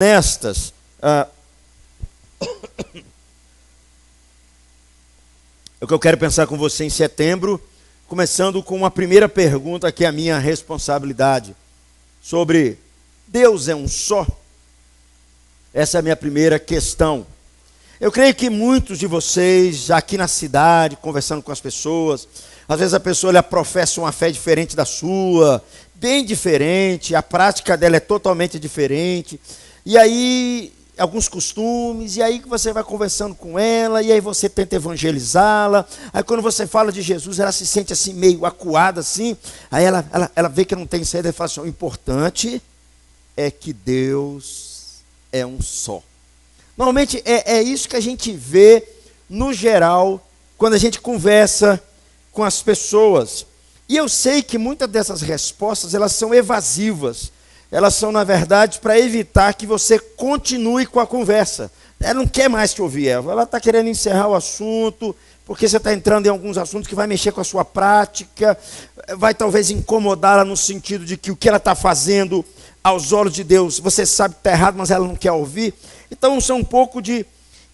honestas. É o que eu quero pensar com você em setembro, começando com uma primeira pergunta que é a minha responsabilidade, sobre Deus é um só? Essa é a minha primeira questão. Eu creio que muitos de vocês, aqui na cidade, conversando com as pessoas, às vezes a pessoa ela professa uma fé diferente da sua, bem diferente, a prática dela é totalmente diferente, e aí alguns costumes, e aí que você vai conversando com ela, e aí você tenta evangelizá-la, aí quando você fala de Jesus, ela se sente assim meio acuada assim, aí ela vê que não tem saída e fala assim: o importante é que Deus é um só. Normalmente é isso que a gente vê no geral, quando a gente conversa com as pessoas. E eu sei que muitas dessas respostas, elas são evasivas. Elas são, na verdade, para evitar que você continue com a conversa. Ela não quer mais te ouvir, ela está querendo encerrar o assunto, porque você está entrando em alguns assuntos que vai mexer com a sua prática, vai talvez incomodá-la no sentido de que o que ela está fazendo, aos olhos de Deus, você sabe que está errado, mas ela não quer ouvir. Então, são um pouco de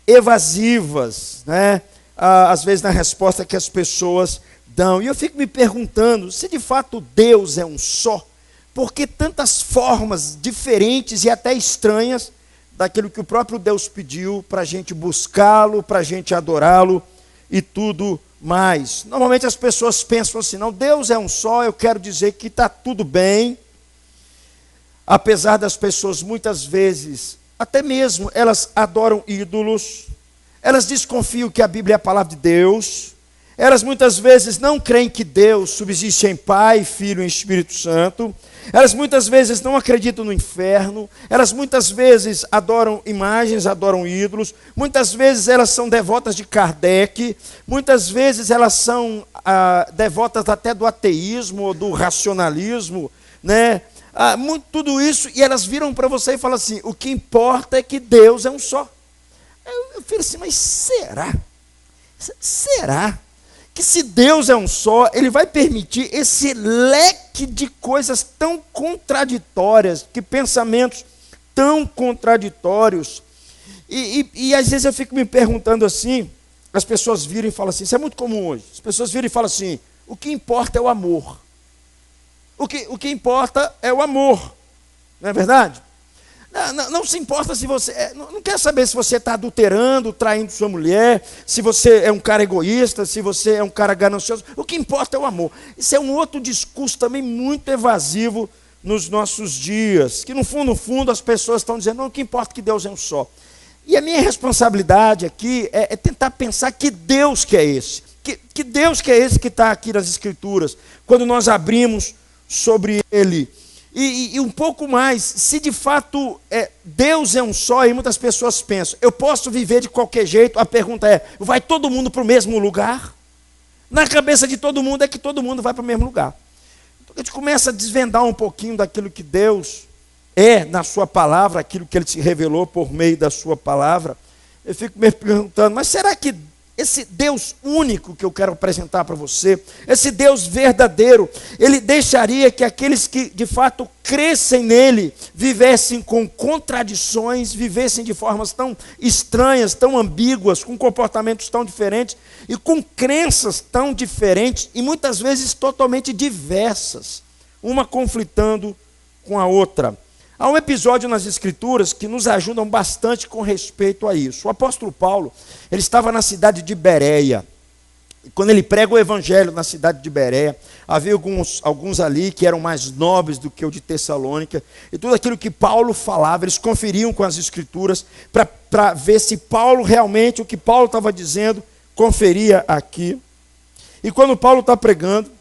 evasivas, né? Às vezes na resposta que as pessoas dão. E eu fico me perguntando, se de fato Deus é um só, por que tantas formas diferentes e até estranhas daquilo que o próprio Deus pediu para a gente buscá-lo, para a gente adorá-lo e tudo mais? Normalmente as pessoas pensam assim: não, Deus é um só, eu quero dizer que está tudo bem, apesar das pessoas muitas vezes, até mesmo elas adoram ídolos, elas desconfiam que a Bíblia é a palavra de Deus, elas muitas vezes não creem que Deus subsiste em Pai, Filho e Espírito Santo, elas muitas vezes não acreditam no inferno, elas muitas vezes adoram imagens, adoram ídolos, muitas vezes elas são devotas de Kardec, muitas vezes elas são devotas até do ateísmo ou do racionalismo, né? Tudo isso, e elas viram para você e falam assim: o que importa é que Deus é um só. Eu fico assim, mas será? Será que se Deus é um só, Ele vai permitir esse leque de coisas tão contraditórias, que pensamentos tão contraditórios? E às vezes eu fico me perguntando assim, as pessoas viram e falam assim, isso é muito comum hoje, as pessoas viram e falam assim: o que importa é o amor. O que importa é o amor, não é verdade? Não se importa se você... Não quer saber se você está adulterando, traindo sua mulher, se você é um cara egoísta, se você é um cara ganancioso. O que importa é o amor. Isso é um outro discurso também muito evasivo nos nossos dias, que no fundo as pessoas estão dizendo: não, o que importa é que Deus é um só. E a minha responsabilidade aqui é tentar pensar que Deus que é esse. Que Deus que é esse que está aqui nas Escrituras, quando nós abrimos sobre Ele. E um pouco mais, se de fato Deus é um só, e muitas pessoas pensam: eu posso viver de qualquer jeito? A pergunta é: vai todo mundo para o mesmo lugar? Na cabeça de todo mundo é que todo mundo vai para o mesmo lugar. Então a gente começa a desvendar um pouquinho daquilo que Deus é na sua palavra, aquilo que Ele se revelou por meio da sua palavra. Eu fico me perguntando: mas será que esse Deus único que eu quero apresentar para você, esse Deus verdadeiro, Ele deixaria que aqueles que de fato crescem nele, vivessem com contradições, vivessem de formas tão estranhas, tão ambíguas, com comportamentos tão diferentes, e com crenças tão diferentes, e muitas vezes totalmente diversas, uma conflitando com a outra? Há um episódio nas Escrituras que nos ajudam bastante com respeito a isso. O apóstolo Paulo, ele estava na cidade de Bereia. E quando ele prega o evangelho na cidade de Bereia, havia alguns ali que eram mais nobres do que o de Tessalônica. E tudo aquilo que Paulo falava, eles conferiam com as Escrituras para ver se Paulo realmente, o que Paulo estava dizendo, conferia aqui. E quando Paulo está pregando,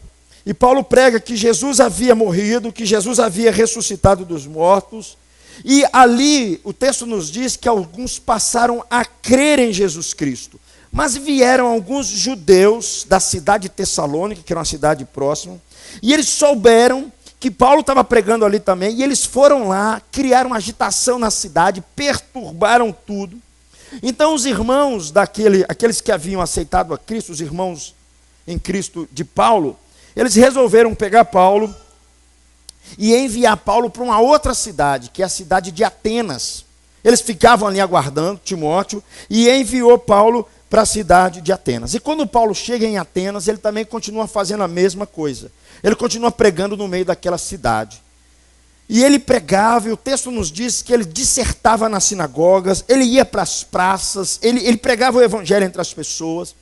e Paulo prega que Jesus havia morrido, que Jesus havia ressuscitado dos mortos. E ali o texto nos diz que alguns passaram a crer em Jesus Cristo. Mas vieram alguns judeus da cidade de Tessalônica, que era uma cidade próxima, e eles souberam que Paulo estava pregando ali também, e eles foram lá, criaram agitação na cidade, perturbaram tudo. Então os irmãos aqueles que haviam aceitado a Cristo, os irmãos em Cristo de Paulo, eles resolveram pegar Paulo e enviar Paulo para uma outra cidade, que é a cidade de Atenas. Eles ficavam ali aguardando Timóteo e enviou Paulo para a cidade de Atenas. E quando Paulo chega em Atenas, ele também continua fazendo a mesma coisa. Ele continua pregando no meio daquela cidade. E ele pregava, e o texto nos diz que ele dissertava nas sinagogas, ele ia para as praças, ele pregava o evangelho entre as pessoas.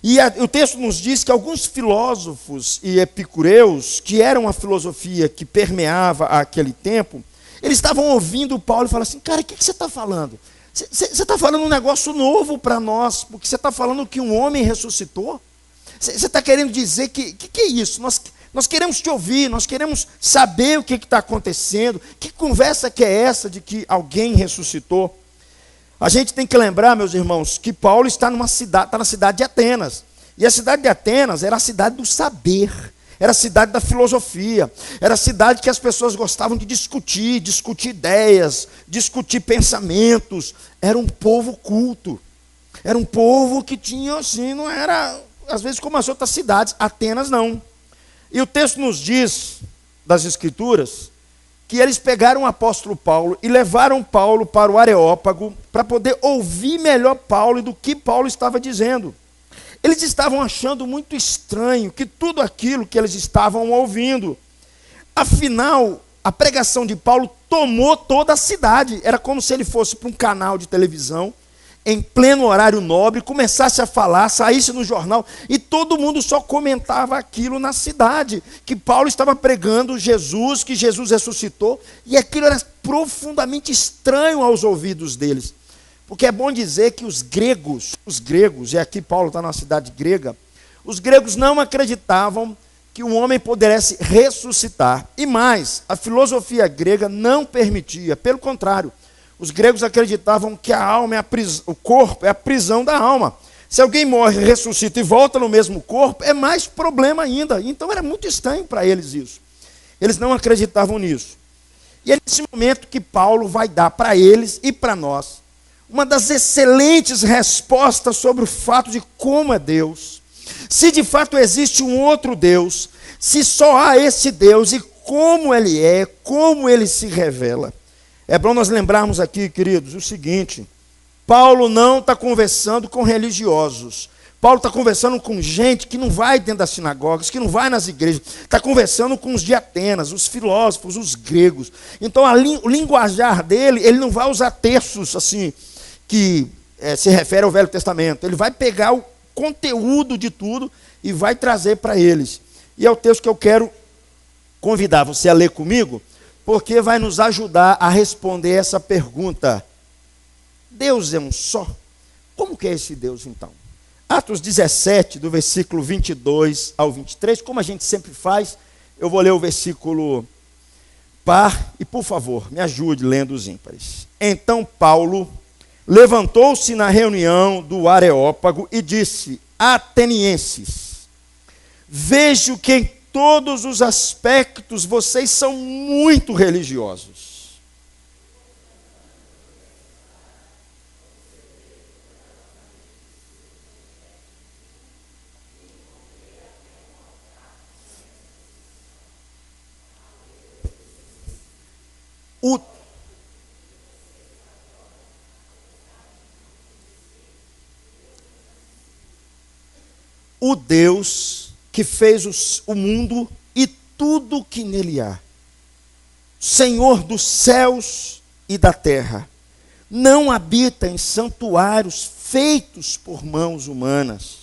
E o texto nos diz que alguns filósofos e epicureus, que eram a filosofia que permeava aquele tempo, eles estavam ouvindo Paulo e falavam assim: cara, o que você está falando? Você está falando um negócio novo para nós, porque você está falando que um homem ressuscitou? Você está querendo dizer que é isso? Nós queremos te ouvir, nós queremos saber o que está acontecendo. Que conversa que é essa de que alguém ressuscitou? A gente tem que lembrar, meus irmãos, que Paulo está na cidade de Atenas. E a cidade de Atenas era a cidade do saber, era a cidade da filosofia, era a cidade que as pessoas gostavam de discutir ideias, discutir pensamentos. Era um povo culto, era um povo que tinha assim, não era, às vezes, como as outras cidades. Atenas não. E o texto nos diz, das Escrituras, que eles pegaram o apóstolo Paulo e levaram Paulo para o Areópago para poder ouvir melhor Paulo e do que Paulo estava dizendo. Eles estavam achando muito estranho que tudo aquilo que eles estavam ouvindo. Afinal, a pregação de Paulo tomou toda a cidade. Era como se ele fosse para um canal de televisão, em pleno horário nobre, começasse a falar, saísse no jornal, e todo mundo só comentava aquilo na cidade, que Paulo estava pregando Jesus, que Jesus ressuscitou, e aquilo era profundamente estranho aos ouvidos deles. Porque é bom dizer que os gregos, e aqui Paulo está numa cidade grega, os gregos não acreditavam que um homem pudesse ressuscitar. E mais, a filosofia grega não permitia, pelo contrário, os gregos acreditavam que a alma o corpo é a prisão da alma. Se alguém morre, ressuscita e volta no mesmo corpo, é mais problema ainda. Então era muito estranho para eles isso. Eles não acreditavam nisso. E é nesse momento que Paulo vai dar para eles e para nós uma das excelentes respostas sobre o fato de como é Deus. Se de fato existe um outro Deus, se só há esse Deus e como ele é, como ele se revela. É bom nós lembrarmos aqui, queridos, o seguinte: Paulo não está conversando com religiosos. Paulo está conversando com gente que não vai dentro das sinagogas, que não vai nas igrejas. Está conversando com os de Atenas, os filósofos, os gregos. Então, o linguajar dele, ele não vai usar textos assim, que se refere ao Velho Testamento. Ele vai pegar o conteúdo de tudo e vai trazer para eles. E é o texto que eu quero convidar você a ler comigo, porque vai nos ajudar a responder essa pergunta. Deus é um só? Como que é esse Deus então? Atos 17, do versículo 22 ao 23, como a gente sempre faz, eu vou ler o versículo par e, por favor, me ajude lendo os ímpares. Então Paulo levantou-se na reunião do Areópago e disse: atenienses, vejo que em todos os aspectos vocês são muito religiosos. O Deus que fez o mundo e tudo que nele há, Senhor dos céus e da terra, não habita em santuários feitos por mãos humanas.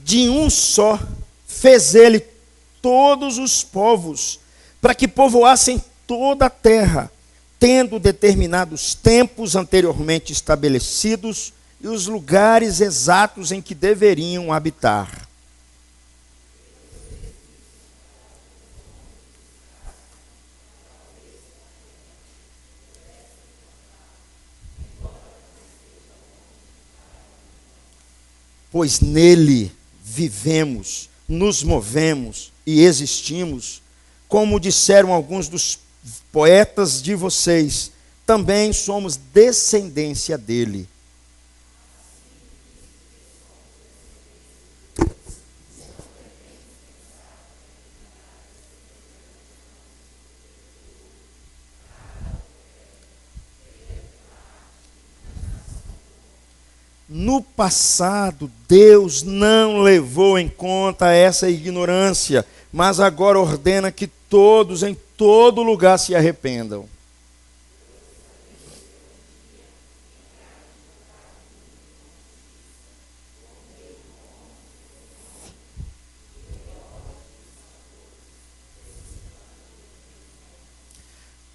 De um só fez ele todos os povos, para que povoassem toda a terra, tendo determinados tempos anteriormente estabelecidos e os lugares exatos em que deveriam habitar. Pois nele vivemos, nos movemos e existimos, como disseram alguns dos poetas de vocês, também somos descendência dele. No passado, Deus não levou em conta essa ignorância, mas agora ordena que todos, em todo lugar, se arrependam.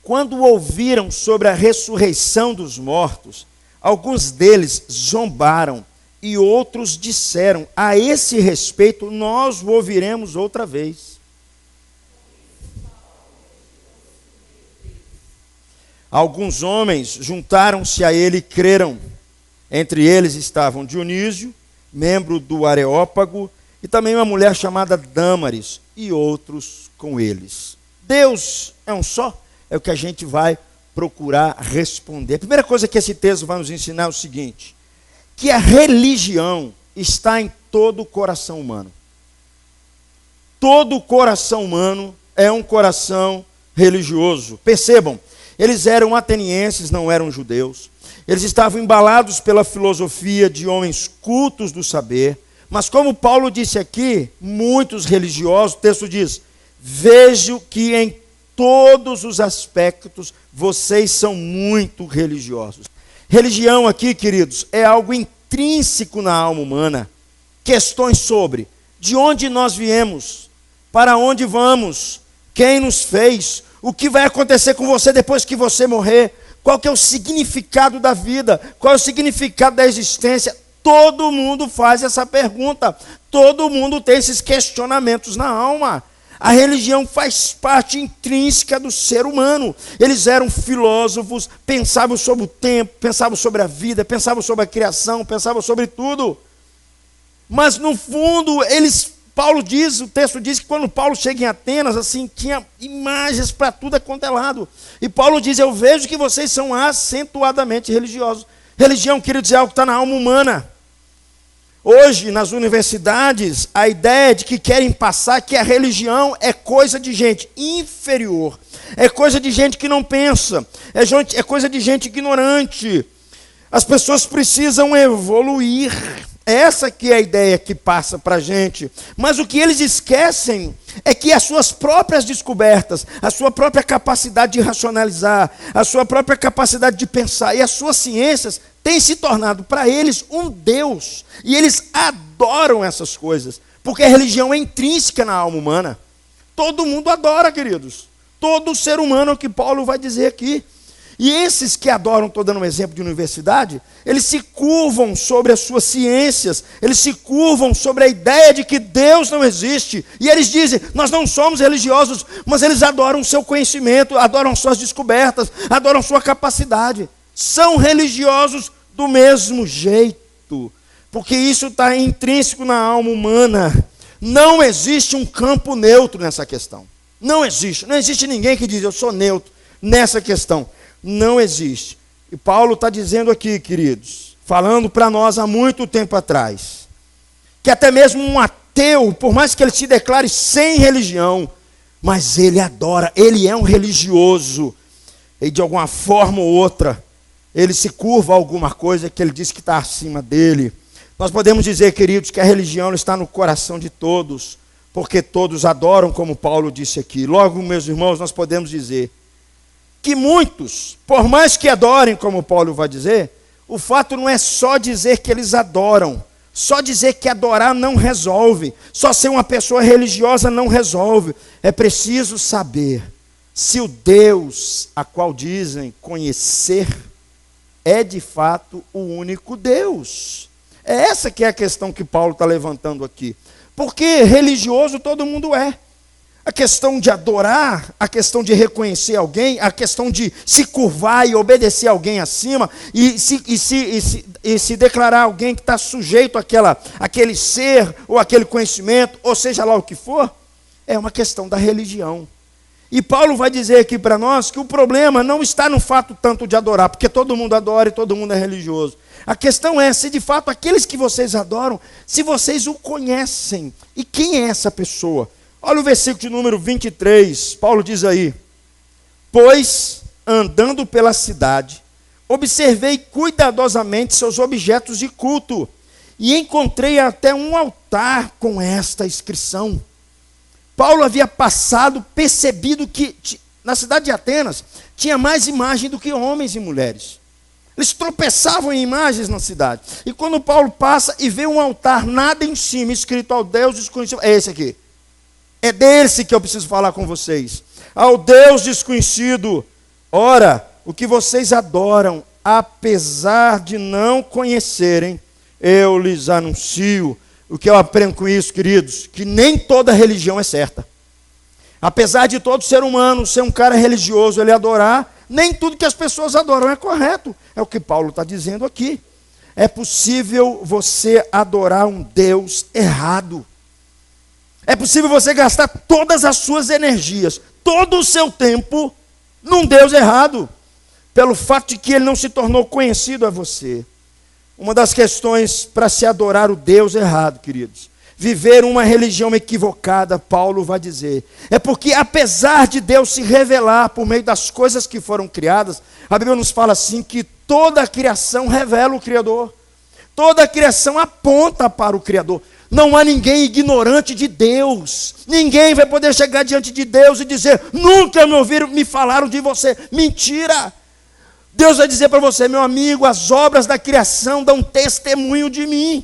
Quando ouviram sobre a ressurreição dos mortos, alguns deles zombaram e outros disseram: a esse respeito nós o ouviremos outra vez. Alguns homens juntaram-se a ele e creram. Entre eles estavam Dionísio, membro do Areópago, e também uma mulher chamada Dâmaris, e outros com eles. Deus é um só? É o que a gente vai procurar responder. A primeira coisa que esse texto vai nos ensinar é o seguinte: que a religião está em todo o coração humano. Todo o coração humano é um coração religioso. Percebam, eles eram atenienses, não eram judeus. Eles estavam embalados pela filosofia de homens cultos do saber. Mas como Paulo disse aqui, muitos religiosos, o texto diz: vejo que em todos os aspectos vocês são muito religiosos. Religião aqui, queridos, é algo intrínseco na alma humana. Questões sobre de onde nós viemos, para onde vamos, quem nos fez, o que vai acontecer com você depois que você morrer, qual que é o significado da vida, qual é o significado da existência. Todo mundo faz essa pergunta, todo mundo tem esses questionamentos na alma. A religião faz parte intrínseca do ser humano. Eles eram filósofos, pensavam sobre o tempo, pensavam sobre a vida, pensavam sobre a criação, pensavam sobre tudo. Mas no fundo, Paulo diz, o texto diz que quando Paulo chega em Atenas, assim, tinha imagens para tudo quanto é lado. E Paulo diz: eu vejo que vocês são acentuadamente religiosos. Religião, queridos, é algo que está na alma humana. Hoje, nas universidades, a ideia de que querem passar que a religião é coisa de gente inferior, é coisa de gente que não pensa, é coisa de gente ignorante. As pessoas precisam evoluir. Essa que é a ideia que passa para a gente. Mas o que eles esquecem é que as suas próprias descobertas, a sua própria capacidade de racionalizar, a sua própria capacidade de pensar e as suas ciências têm se tornado para eles um Deus. E eles adoram essas coisas, porque a religião é intrínseca na alma humana. Todo mundo adora, queridos. Todo ser humano, é o que Paulo vai dizer aqui. E esses que adoram, estou dando um exemplo de universidade, eles se curvam sobre as suas ciências, eles se curvam sobre a ideia de que Deus não existe. E eles dizem: nós não somos religiosos, mas eles adoram o seu conhecimento, adoram suas descobertas, adoram sua capacidade. São religiosos do mesmo jeito, porque isso está intrínseco na alma humana. Não existe um campo neutro nessa questão. Não existe ninguém que diz: eu sou neutro nessa questão. Não existe. E Paulo está dizendo aqui, queridos, falando para nós há muito tempo atrás, que até mesmo um ateu, por mais que ele se declare sem religião, mas ele adora, ele é um religioso, e de alguma forma ou outra, ele se curva a alguma coisa que ele diz que está acima dele. Nós podemos dizer, queridos, que a religião está no coração de todos, porque todos adoram, como Paulo disse aqui. Logo, meus irmãos, nós podemos dizer que muitos, por mais que adorem, como Paulo vai dizer, o fato não é só dizer que eles adoram, só dizer que adorar não resolve, só ser uma pessoa religiosa não resolve. É preciso saber se o Deus a qual dizem conhecer é de fato o único Deus. É essa que é a questão que Paulo está levantando aqui. Porque religioso todo mundo é. A questão de adorar, a questão de reconhecer alguém, a questão de se curvar e obedecer alguém acima, e se declarar alguém que está sujeito àquele ser, ou aquele conhecimento, ou seja lá o que for, é uma questão da religião. E Paulo vai dizer aqui para nós que o problema não está no fato tanto de adorar, porque todo mundo adora e todo mundo é religioso. A questão é se de fato aqueles que vocês adoram, se vocês o conhecem. E quem é essa pessoa? Olha o versículo de número 23, Paulo diz aí: pois, andando pela cidade, observei cuidadosamente seus objetos de culto e encontrei até um altar com esta inscrição. Paulo havia percebido que na cidade de Atenas tinha mais imagem do que homens e mulheres. Eles tropeçavam em imagens na cidade. E quando Paulo passa e vê um altar, nada em cima, escrito ao Deus desconhecido, é esse aqui. É desse que eu preciso falar com vocês. Ao Deus desconhecido, ora, o que vocês adoram, apesar de não conhecerem, eu lhes anuncio. O que eu aprendo com isso, queridos? Que nem toda religião é certa. Apesar de todo ser humano ser um cara religioso, ele adorar, nem tudo que as pessoas adoram é correto. É o que Paulo está dizendo aqui. É possível você adorar um Deus errado. É possível você gastar todas as suas energias, todo o seu tempo, num Deus errado, pelo fato de que ele não se tornou conhecido a você. Uma das questões para se adorar o Deus errado, queridos, viver uma religião equivocada, Paulo vai dizer, é porque apesar de Deus se revelar por meio das coisas que foram criadas, a Bíblia nos fala assim que toda a criação revela o Criador, toda a criação aponta para o Criador. Não há ninguém ignorante de Deus. Ninguém vai poder chegar diante de Deus e dizer, nunca me falaram de você. Mentira! Deus vai dizer para você, meu amigo, as obras da criação dão testemunho de mim.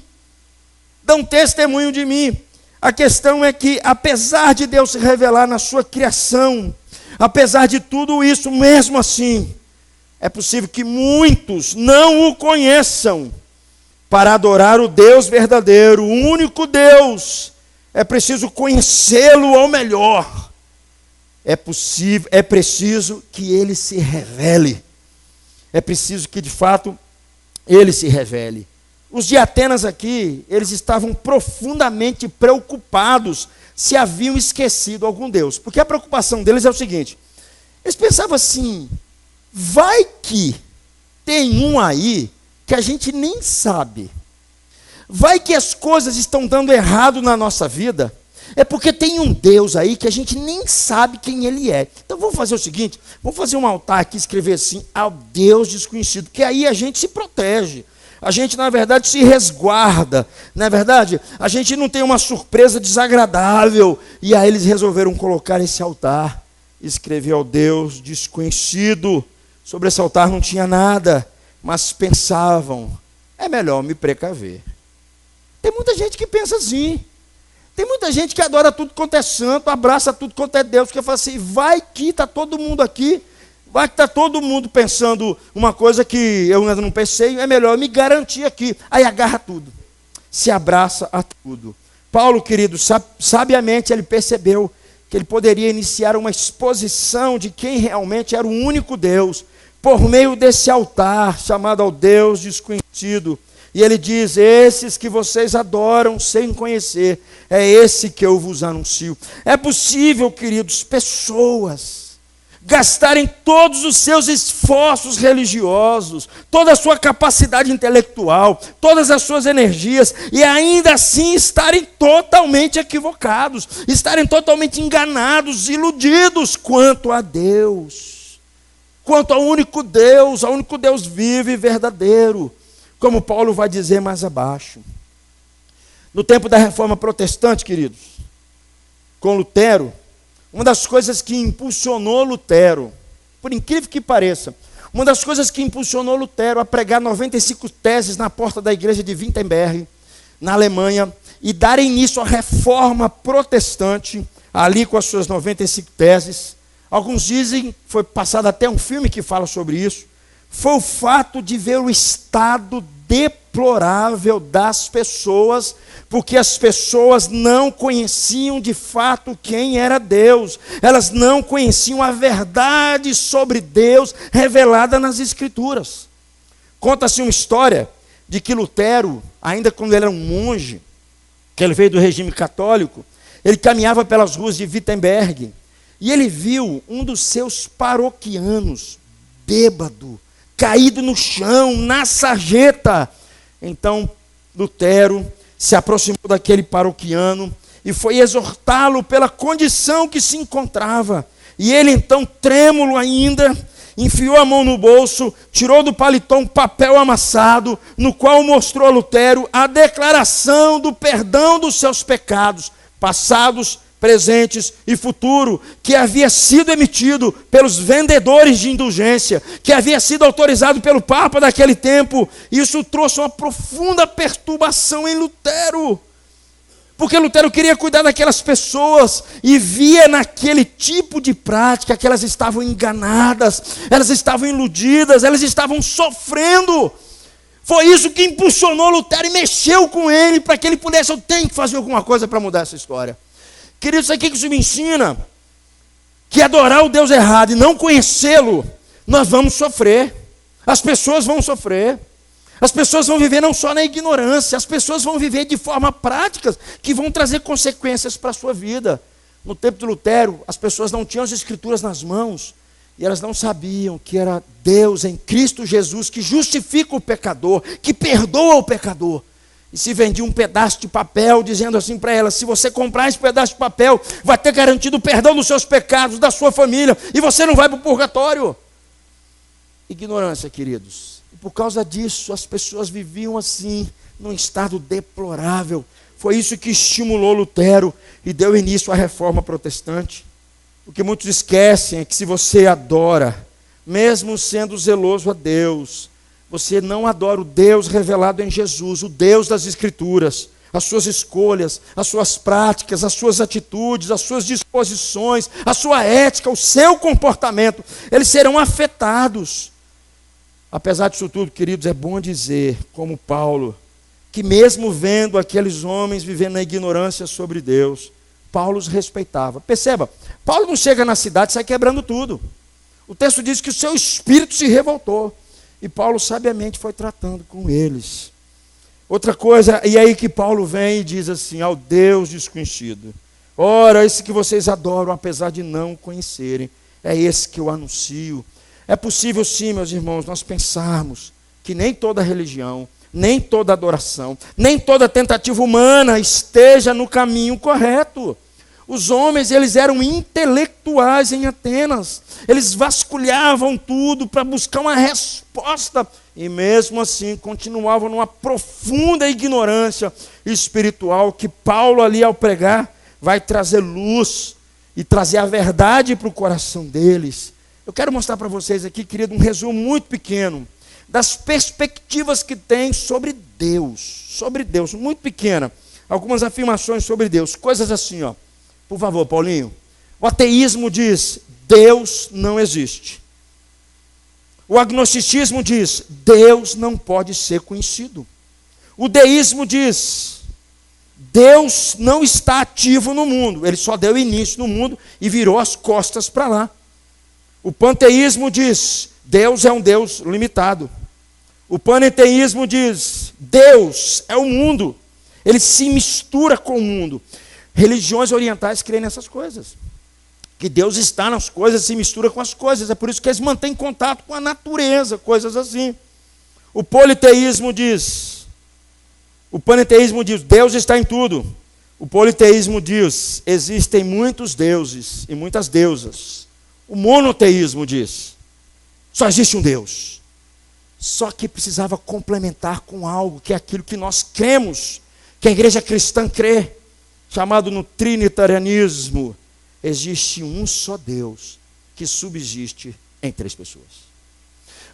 Dão testemunho de mim. A questão é que, apesar de Deus se revelar na sua criação, apesar de tudo isso, mesmo assim, é possível que muitos não o conheçam. Para adorar o Deus verdadeiro, o único Deus, é preciso conhecê-lo ao melhor. É preciso que ele se revele. É preciso que, de fato, ele se revele. Os de Atenas aqui, eles estavam profundamente preocupados se haviam esquecido algum Deus. Porque a preocupação deles é o seguinte, eles pensavam assim, vai que tem um aí que a gente nem sabe. Vai que as coisas estão dando errado na nossa vida, é porque tem um Deus aí que a gente nem sabe quem ele é. Então vamos fazer o seguinte, vamos fazer um altar aqui, escrever assim, ao Deus desconhecido, que aí a gente se protege. A gente, na verdade, se resguarda. Não é verdade? A gente não tem uma surpresa desagradável. E aí eles resolveram colocar esse altar. Escrever ao Deus desconhecido. Sobre esse altar não tinha nada. Mas pensavam, é melhor me precaver. Tem muita gente que pensa assim. Tem muita gente que adora tudo quanto é santo, abraça tudo quanto é Deus, que fala assim, vai que está todo mundo aqui, vai que está todo mundo pensando uma coisa que eu ainda não pensei, é melhor me garantir aqui. Aí agarra tudo, se abraça a tudo. Paulo, querido, sabiamente ele percebeu que ele poderia iniciar uma exposição de quem realmente era o único Deus, por meio desse altar chamado ao Deus desconhecido. E ele diz, esses que vocês adoram sem conhecer, é esse que eu vos anuncio. É possível, queridos, pessoas gastarem todos os seus esforços religiosos, toda a sua capacidade intelectual, todas as suas energias, e ainda assim estarem totalmente equivocados, estarem totalmente enganados, iludidos quanto a Deus, quanto ao único Deus vivo e verdadeiro, como Paulo vai dizer mais abaixo. No tempo da Reforma Protestante, queridos, com Lutero, uma das coisas que impulsionou Lutero, por incrível que pareça, uma das coisas que impulsionou Lutero a pregar 95 teses na porta da igreja de Wittenberg, na Alemanha, e dar início à Reforma Protestante, ali com as suas 95 teses, alguns dizem, foi passado até um filme que fala sobre isso, foi o fato de ver o estado deplorável das pessoas, porque as pessoas não conheciam de fato quem era Deus, elas não conheciam a verdade sobre Deus revelada nas Escrituras. Conta-se uma história de que Lutero, ainda quando ele era um monge, que ele veio do regime católico, ele caminhava pelas ruas de Wittenberg, e ele viu um dos seus paroquianos, bêbado, caído no chão, na sarjeta. Então, Lutero se aproximou daquele paroquiano e foi exortá-lo pela condição que se encontrava. E ele, então, trêmulo ainda, enfiou a mão no bolso, tirou do paletó um papel amassado, no qual mostrou a Lutero a declaração do perdão dos seus pecados, passados, presentes e futuro, que havia sido emitido pelos vendedores de indulgência, que havia sido autorizado pelo Papa daquele tempo. Isso trouxe uma profunda perturbação em Lutero, porque Lutero queria cuidar daquelas pessoas e via naquele tipo de prática que elas estavam enganadas, elas estavam iludidas, elas estavam sofrendo. Foi isso que impulsionou Lutero e mexeu com ele para que ele pudesse, eu tenho que fazer alguma coisa para mudar essa história. Queridos, isso aqui que isso me ensina, que adorar o Deus errado e não conhecê-lo, nós vamos sofrer, as pessoas vão sofrer. As pessoas vão viver não só na ignorância, as pessoas vão viver de forma prática, que vão trazer consequências para a sua vida. No tempo de Lutero, as pessoas não tinham as escrituras nas mãos, e elas não sabiam que era Deus em Cristo Jesus, que justifica o pecador, que perdoa o pecador. E se vendia um pedaço de papel, dizendo assim para elas: se você comprar esse pedaço de papel, vai ter garantido o perdão dos seus pecados, da sua família, e você não vai para o purgatório. Ignorância, queridos. Por causa disso, as pessoas viviam assim, num estado deplorável. Foi isso que estimulou Lutero e deu início à reforma protestante. O que muitos esquecem é que se você adora, mesmo sendo zeloso a Deus, você não adora o Deus revelado em Jesus, o Deus das Escrituras. As suas escolhas, as suas práticas, as suas atitudes, as suas disposições, a sua ética, o seu comportamento, eles serão afetados. Apesar disso tudo, queridos, é bom dizer, como Paulo, que mesmo vendo aqueles homens vivendo na ignorância sobre Deus, Paulo os respeitava. Perceba, Paulo não chega na cidade e sai quebrando tudo. O texto diz que o seu espírito se revoltou, e Paulo sabiamente foi tratando com eles. Outra coisa, e aí que Paulo vem e diz assim: ao Deus desconhecido, ora, esse que vocês adoram, apesar de não conhecerem, é esse que eu anuncio. É possível sim, meus irmãos, nós pensarmos que nem toda religião, nem toda adoração, nem toda tentativa humana esteja no caminho correto. Os homens, eles eram intelectuais em Atenas, eles vasculhavam tudo para buscar uma resposta, e mesmo assim continuavam numa profunda ignorância espiritual, que Paulo ali ao pregar vai trazer luz e trazer a verdade para o coração deles. Eu quero mostrar para vocês aqui, querido, um resumo muito pequeno das perspectivas que tem sobre Deus, muito pequena. Algumas afirmações sobre Deus, coisas assim, ó. Por favor, Paulinho. O ateísmo diz: Deus não existe. O agnosticismo diz: Deus não pode ser conhecido. O deísmo diz: Deus não está ativo no mundo, ele só deu início no mundo e virou as costas para lá. O panteísmo diz: Deus é um Deus limitado. O panenteísmo diz: Deus é o mundo, ele se mistura com o mundo. Religiões orientais creem nessas coisas, que Deus está nas coisas, se mistura com as coisas. É por isso que eles mantêm contato com a natureza, coisas assim. O politeísmo diz: o panenteísmo diz: Deus está em tudo. O politeísmo diz: existem muitos deuses e muitas deusas. O monoteísmo diz: só existe um Deus. Só que precisava complementar com algo, que é aquilo que nós cremos, que a igreja cristã crê, chamado no trinitarianismo. Existe um só Deus que subsiste em três pessoas.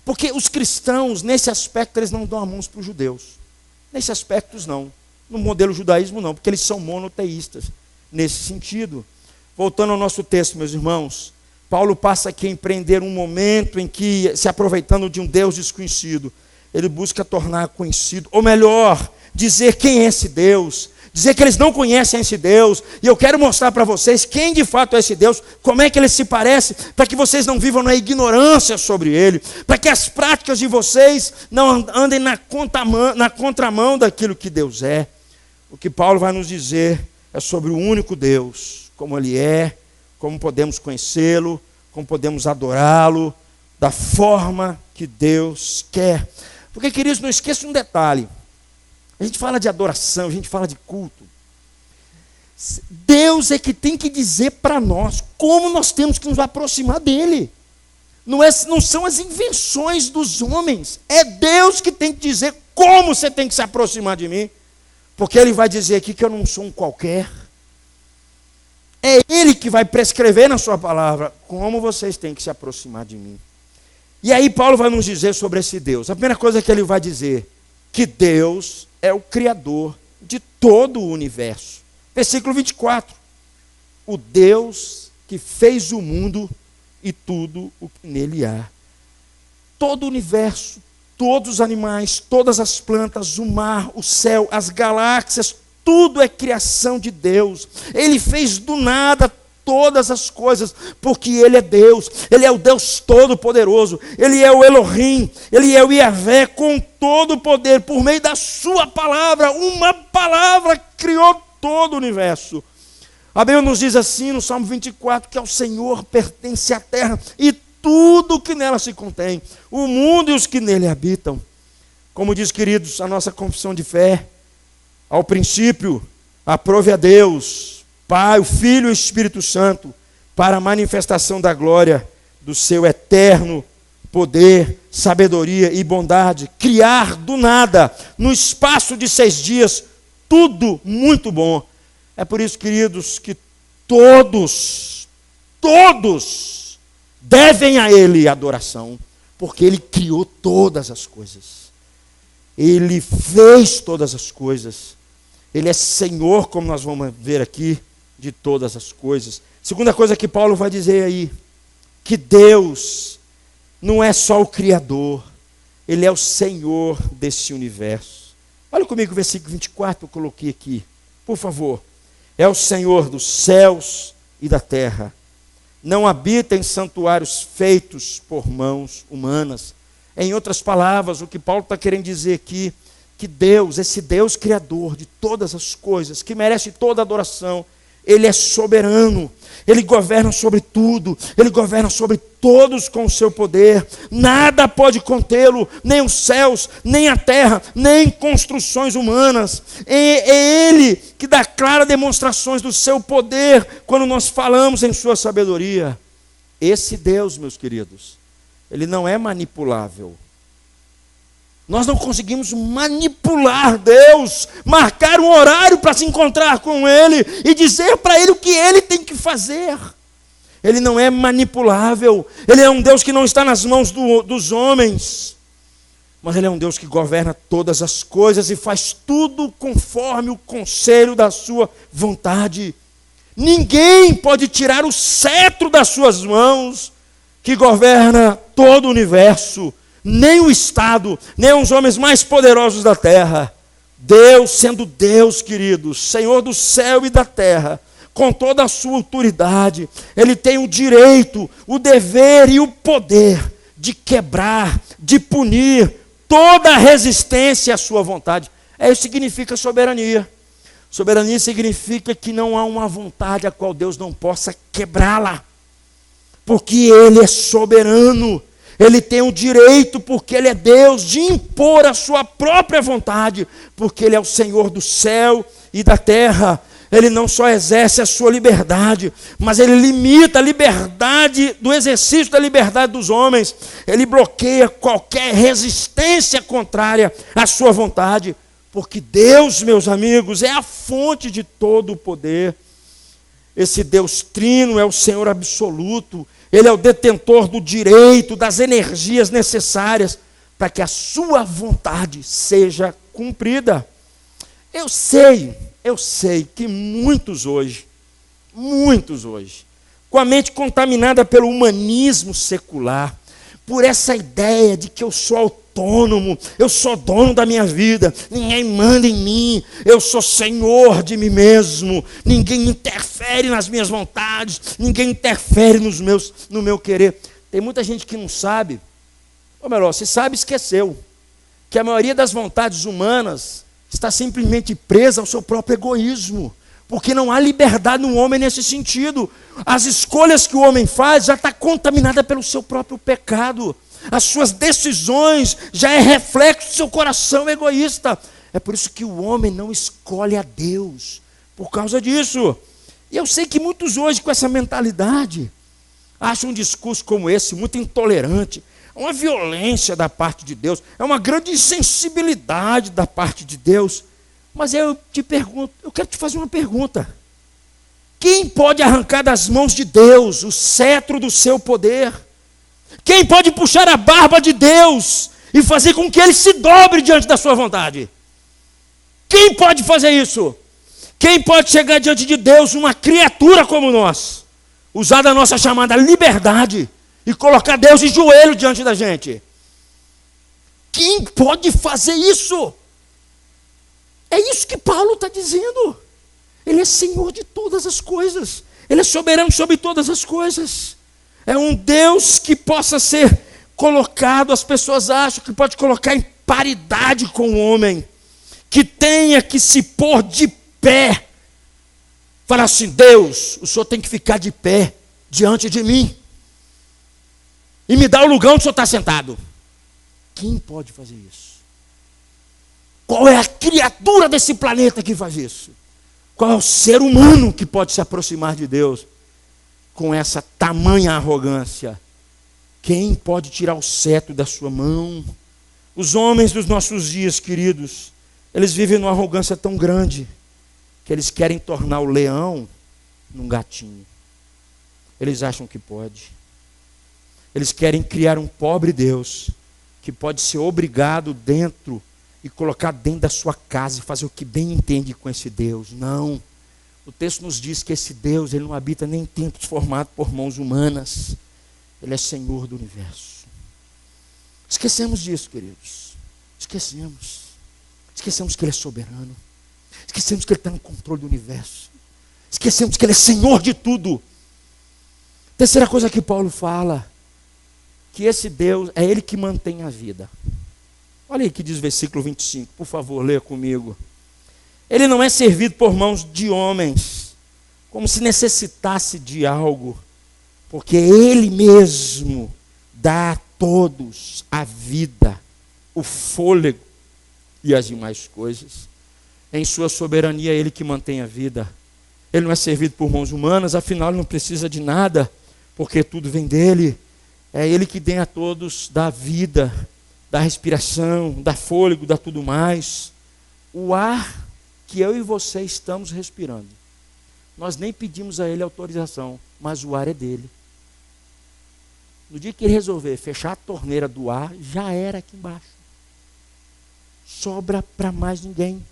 Porque os cristãos, nesse aspecto, eles não dão a mão para os judeus. Nesse aspecto, não. No modelo judaísmo, não, porque eles são monoteístas. Nesse sentido, voltando ao nosso texto, meus irmãos, Paulo passa aqui a empreender um momento em que, se aproveitando de um Deus desconhecido, ele busca tornar conhecido, ou melhor, dizer quem é esse Deus, dizer que eles não conhecem esse Deus, e eu quero mostrar para vocês quem de fato é esse Deus, como é que ele se parece, para que vocês não vivam na ignorância sobre ele, para que as práticas de vocês não andem na contramão daquilo que Deus é. O que Paulo vai nos dizer é sobre o único Deus, como ele é, como podemos conhecê-lo, como podemos adorá-lo, da forma que Deus quer. Porque, queridos, não esqueça um detalhe. A gente fala de adoração, a gente fala de culto. Deus é que tem que dizer para nós como nós temos que nos aproximar dele. Não são as invenções dos homens. É Deus que tem que dizer como você tem que se aproximar de mim. Porque Ele vai dizer aqui que eu não sou um qualquer. É Ele que vai prescrever na sua palavra como vocês têm que se aproximar de mim. E aí Paulo vai nos dizer sobre esse Deus. A primeira coisa que ele vai dizer, que Deus é o Criador de todo o universo. Versículo 24. O Deus que fez o mundo e tudo o que nele há. Todo o universo, todos os animais, todas as plantas, o mar, o céu, as galáxias, tudo é criação de Deus. Ele fez do nada todas as coisas, porque Ele é Deus. Ele é o Deus Todo-Poderoso. Ele é o Elohim. Ele é o Yahvé com todo o poder. Por meio da sua palavra, uma palavra criou todo o universo. A Bíblia nos diz assim no Salmo 24, que ao Senhor pertence a terra e tudo que nela se contém, o mundo e os que nele habitam. Como diz, queridos, a nossa confissão de fé, ao princípio, aprove a Deus, Pai, o Filho e o Espírito Santo, para a manifestação da glória do seu eterno poder, sabedoria e bondade, criar do nada, no espaço de 6 dias, tudo muito bom. É por isso, queridos, que todos devem a Ele adoração, porque Ele criou todas as coisas. Ele fez todas as coisas. Ele é Senhor, como nós vamos ver aqui, de todas as coisas. Segunda coisa que Paulo vai dizer aí, que Deus não é só o Criador, Ele é o Senhor desse universo. Olha comigo o versículo 24, eu coloquei aqui, por favor. É o Senhor dos céus e da terra. Não habita em santuários feitos por mãos humanas. Em outras palavras, o que Paulo está querendo dizer aqui, que Deus, esse Deus criador de todas as coisas, que merece toda adoração, Ele é soberano, Ele governa sobre tudo, Ele governa sobre todos com o seu poder, nada pode contê-lo, nem os céus, nem a terra, nem construções humanas. É Ele que dá claras demonstrações do seu poder, quando nós falamos em sua sabedoria. Esse Deus, meus queridos, Ele não é manipulável. Nós não conseguimos manipular Deus, marcar um horário para se encontrar com Ele e dizer para Ele o que Ele tem que fazer. Ele não é manipulável. Ele é um Deus que não está nas mãos dos homens, mas Ele é um Deus que governa todas as coisas e faz tudo conforme o conselho da sua vontade. Ninguém pode tirar o cetro das suas mãos, que governa todo o universo. Nem o Estado, nem os homens mais poderosos da terra. Deus, sendo Deus, queridos, Senhor do céu e da terra, com toda a sua autoridade, Ele tem o direito, o dever e o poder de quebrar, de punir toda a resistência à sua vontade. Isso significa soberania. Soberania significa que não há uma vontade a qual Deus não possa quebrá-la, porque Ele é soberano. Ele tem o direito, porque Ele é Deus, de impor a sua própria vontade, porque Ele é o Senhor do céu e da terra. Ele não só exerce a sua liberdade, mas Ele limita a liberdade, do exercício da liberdade dos homens. Ele bloqueia qualquer resistência contrária à sua vontade, porque Deus, meus amigos, é a fonte de todo o poder. Esse Deus trino é o Senhor absoluto. Ele é o detentor do direito, das energias necessárias para que a sua vontade seja cumprida. Eu sei que muitos hoje, com a mente contaminada pelo humanismo secular, por essa ideia de que eu sou autônomo, eu sou dono da minha vida, ninguém manda em mim, eu sou senhor de mim mesmo, ninguém interfere nas minhas vontades, ninguém interfere no meu querer. Tem muita gente que não sabe, ou melhor, se sabe, esqueceu, que a maioria das vontades humanas está simplesmente presa ao seu próprio egoísmo, porque não há liberdade no homem nesse sentido. As escolhas que o homem faz já está contaminada pelo seu próprio pecado. As suas decisões já é reflexo do seu coração egoísta. É por isso que o homem não escolhe a Deus, por causa disso. E eu sei que muitos hoje com essa mentalidade Acho um discurso como esse muito intolerante. É uma violência da parte de Deus. É uma grande insensibilidade da parte de Deus. Mas eu te pergunto, eu quero te fazer uma pergunta. Quem pode arrancar das mãos de Deus o cetro do seu poder? Quem pode puxar a barba de Deus e fazer com que ele se dobre diante da sua vontade? Quem pode fazer isso? Quem pode chegar diante de Deus, uma criatura como nós, usar da nossa chamada liberdade e colocar Deus de joelho diante da gente? Quem pode fazer isso? É isso que Paulo está dizendo. Ele é Senhor de todas as coisas. Ele é soberano sobre todas as coisas. É um Deus que possa ser colocado, as pessoas acham que pode colocar em paridade com o homem, que tenha que se pôr de pé. Falar assim: Deus, o Senhor tem que ficar de pé diante de mim e me dar o lugar onde o Senhor está sentado. Quem pode fazer isso? Qual é a criatura desse planeta que faz isso? Qual é o ser humano que pode se aproximar de Deus com essa tamanha arrogância? Quem pode tirar o cetro da sua mão? Os homens dos nossos dias, queridos, eles vivem numa arrogância tão grande que eles querem tornar o leão num gatinho. Eles acham que pode. Eles querem criar um pobre Deus que pode ser obrigado dentro e colocar dentro da sua casa e fazer o que bem entende com esse Deus. Não. O texto nos diz que esse Deus, ele não habita nem em templos formados por mãos humanas. Ele é Senhor do universo. Esquecemos disso, queridos. Esquecemos. Esquecemos que Ele é soberano. Esquecemos que Ele está no controle do universo. Esquecemos que Ele é Senhor de tudo. Terceira coisa que Paulo fala, que esse Deus é Ele que mantém a vida. Olha aí que diz o versículo 25, por favor, leia comigo. Ele não é servido por mãos de homens, como se necessitasse de algo, porque Ele mesmo dá a todos a vida, o fôlego e as demais coisas. Em sua soberania é Ele que mantém a vida. Ele não é servido por mãos humanas, afinal Ele não precisa de nada, porque tudo vem dEle. É Ele que dá a todos da vida, da respiração, da fôlego, da tudo mais. O ar que eu e você estamos respirando, nós nem pedimos a Ele autorização, mas o ar é dele. No dia que Ele resolver fechar a torneira do ar, já era aqui embaixo. Sobra para mais ninguém.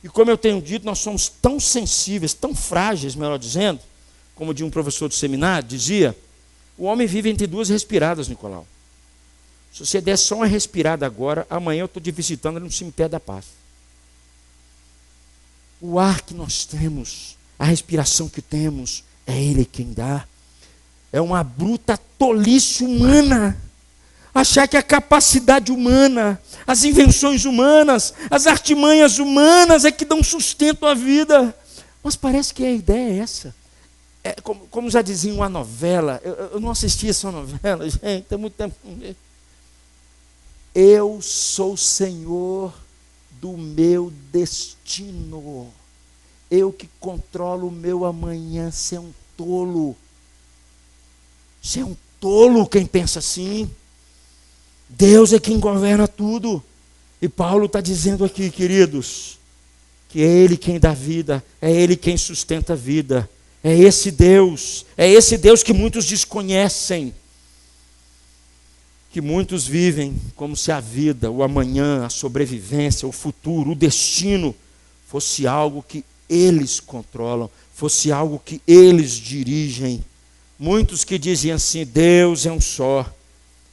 E como eu tenho dito, nós somos tão sensíveis, tão frágeis, melhor dizendo, como de um professor do seminário dizia, o homem vive entre duas respiradas, Nicolau. Se você der só uma respirada agora, amanhã eu estou te visitando no cemitério da paz. O ar que nós temos, a respiração que temos, é Ele quem dá. É uma bruta tolice humana achar que a capacidade humana, as invenções humanas, as artimanhas humanas é que dão sustento à vida. Mas parece que a ideia é essa. É, como já dizia uma novela, eu não assisti essa novela, gente, tem muito tempo. Eu sou Senhor do meu destino. Eu que controlo o meu amanhã. Você é um tolo. Você é um tolo quem pensa assim. Deus é quem governa tudo. E Paulo está dizendo aqui, queridos, que é Ele quem dá vida, é Ele quem sustenta a vida. É esse Deus que muitos desconhecem, que muitos vivem como se a vida, o amanhã, a sobrevivência, o futuro, o destino, fosse algo que eles controlam, fosse algo que eles dirigem. Muitos que dizem assim, Deus é um só,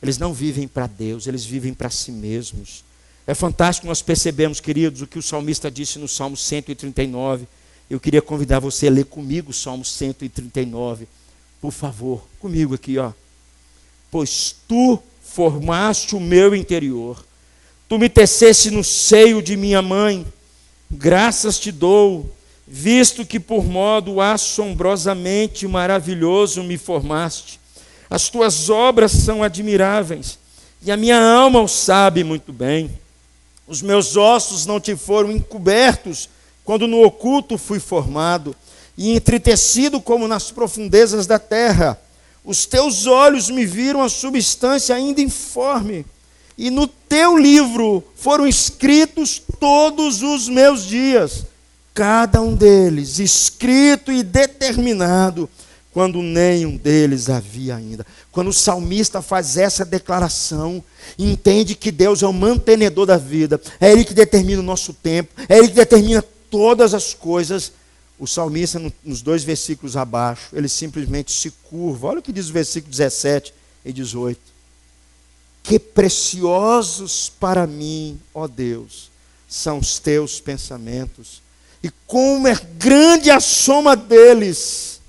eles não vivem para Deus, eles vivem para si mesmos. É fantástico nós percebemos, queridos, o que o salmista disse no Salmo 139. Eu queria convidar você a ler comigo o Salmo 139. Por favor, comigo aqui, ó. Pois tu formaste o meu interior, tu me teceste no seio de minha mãe, graças te dou, visto que por modo assombrosamente maravilhoso me formaste. As tuas obras são admiráveis, e a minha alma o sabe muito bem. Os meus ossos não te foram encobertos, quando no oculto fui formado, e entretecido como nas profundezas da terra. Os teus olhos me viram a substância ainda informe, e no teu livro foram escritos todos os meus dias, cada um deles escrito e determinado, quando nenhum deles havia ainda. Quando o salmista faz essa declaração, entende que Deus é o mantenedor da vida, é Ele que determina o nosso tempo, é Ele que determina todas as coisas. O salmista, nos 2 versículos abaixo, ele simplesmente se curva. Olha o que diz o versículo 17 e 18. Que preciosos para mim, ó Deus, são os teus pensamentos, e como é grande a soma deles.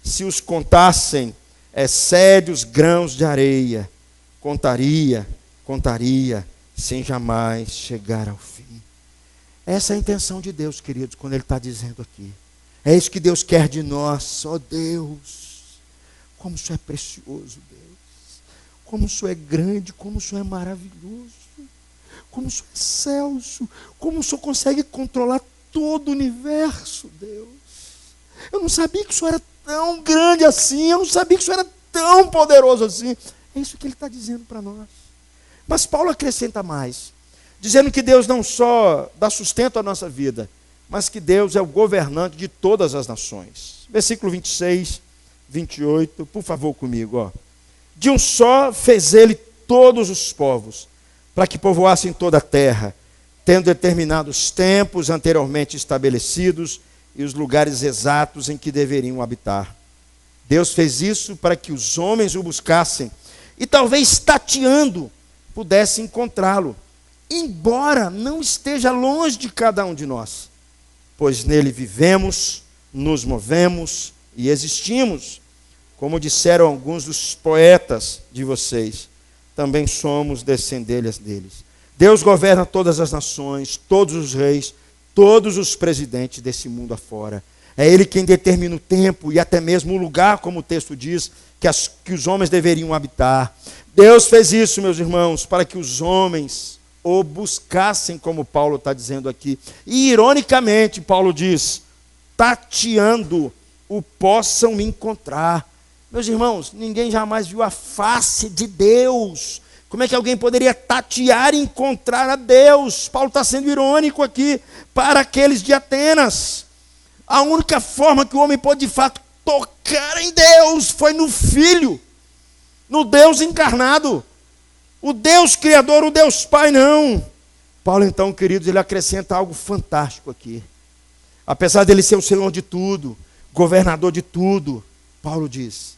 Se os contassem, excede os grãos de areia. Contaria, sem jamais chegar ao fim. Essa é a intenção de Deus, queridos, quando Ele está dizendo aqui. É isso que Deus quer de nós. Ó Deus, como o Senhor é precioso, Deus. Como o Senhor é grande, como o Senhor é maravilhoso. Como o Senhor é excelso. Como o Senhor consegue controlar todo o universo, Deus. Eu não sabia que o Senhor era tão grande assim. Eu não sabia que o Senhor era tão poderoso assim. É isso que Ele está dizendo para nós. Mas Paulo acrescenta mais, dizendo que Deus não só dá sustento à nossa vida, mas que Deus é o governante de todas as nações. Versículo 26, 28, por favor comigo. Ó. De um só fez Ele todos os povos, para que povoassem toda a terra, tendo determinado os tempos anteriormente estabelecidos e os lugares exatos em que deveriam habitar. Deus fez isso para que os homens o buscassem e talvez tateando pudessem encontrá-lo, embora não esteja longe de cada um de nós. Pois nele vivemos, nos movemos e existimos. Como disseram alguns dos poetas de vocês, também somos descendentes deles. Deus governa todas as nações, todos os reis, todos os presidentes desse mundo afora. É Ele quem determina o tempo e até mesmo o lugar, como o texto diz, que os homens deveriam habitar. Deus fez isso, meus irmãos, para que os homens o buscassem, como Paulo está dizendo aqui. E, ironicamente, Paulo diz, tateando, o possam encontrar. Meus irmãos, ninguém jamais viu a face de Deus. Como é que alguém poderia tatear e encontrar a Deus? Paulo está sendo irônico aqui para aqueles de Atenas. A única forma que o homem pôde de fato tocar em Deus foi no Filho, no Deus encarnado. O Deus Criador, o Deus Pai, não. Paulo, então, queridos, ele acrescenta algo fantástico aqui. Apesar dele ser o Senhor de tudo, governador de tudo, Paulo diz,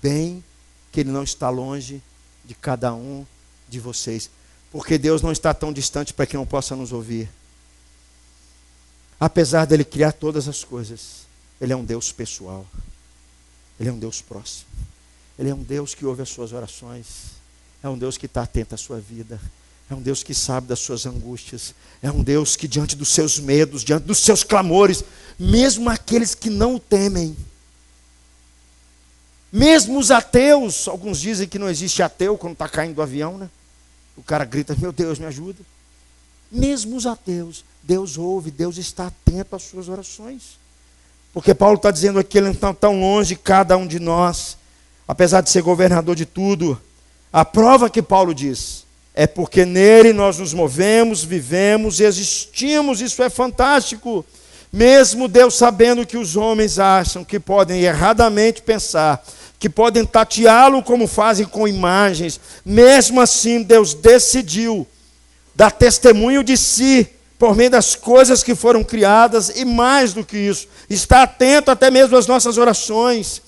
bem que ele não está longe de cada um de vocês, porque Deus não está tão distante para que não possa nos ouvir. Apesar dele criar todas as coisas, Ele é um Deus pessoal, Ele é um Deus próximo, Ele é um Deus que ouve as suas orações, é um Deus que está atento à sua vida, é um Deus que sabe das suas angústias, é um Deus que diante dos seus medos, diante dos seus clamores, mesmo aqueles que não o temem, mesmo os ateus, alguns dizem que não existe ateu quando está caindo do avião, né? O cara grita, meu Deus, me ajuda. Mesmo os ateus, Deus ouve, Deus está atento às suas orações. Porque Paulo está dizendo aqui, Ele não está tão longe de cada um de nós, apesar de ser governador de tudo. A prova que Paulo diz, é porque nele nós nos movemos, vivemos e existimos, isso é fantástico. Mesmo Deus sabendo que os homens acham que podem erradamente pensar, que podem tateá-lo como fazem com imagens, mesmo assim Deus decidiu dar testemunho de si, por meio das coisas que foram criadas, e mais do que isso, está atento até mesmo às nossas orações.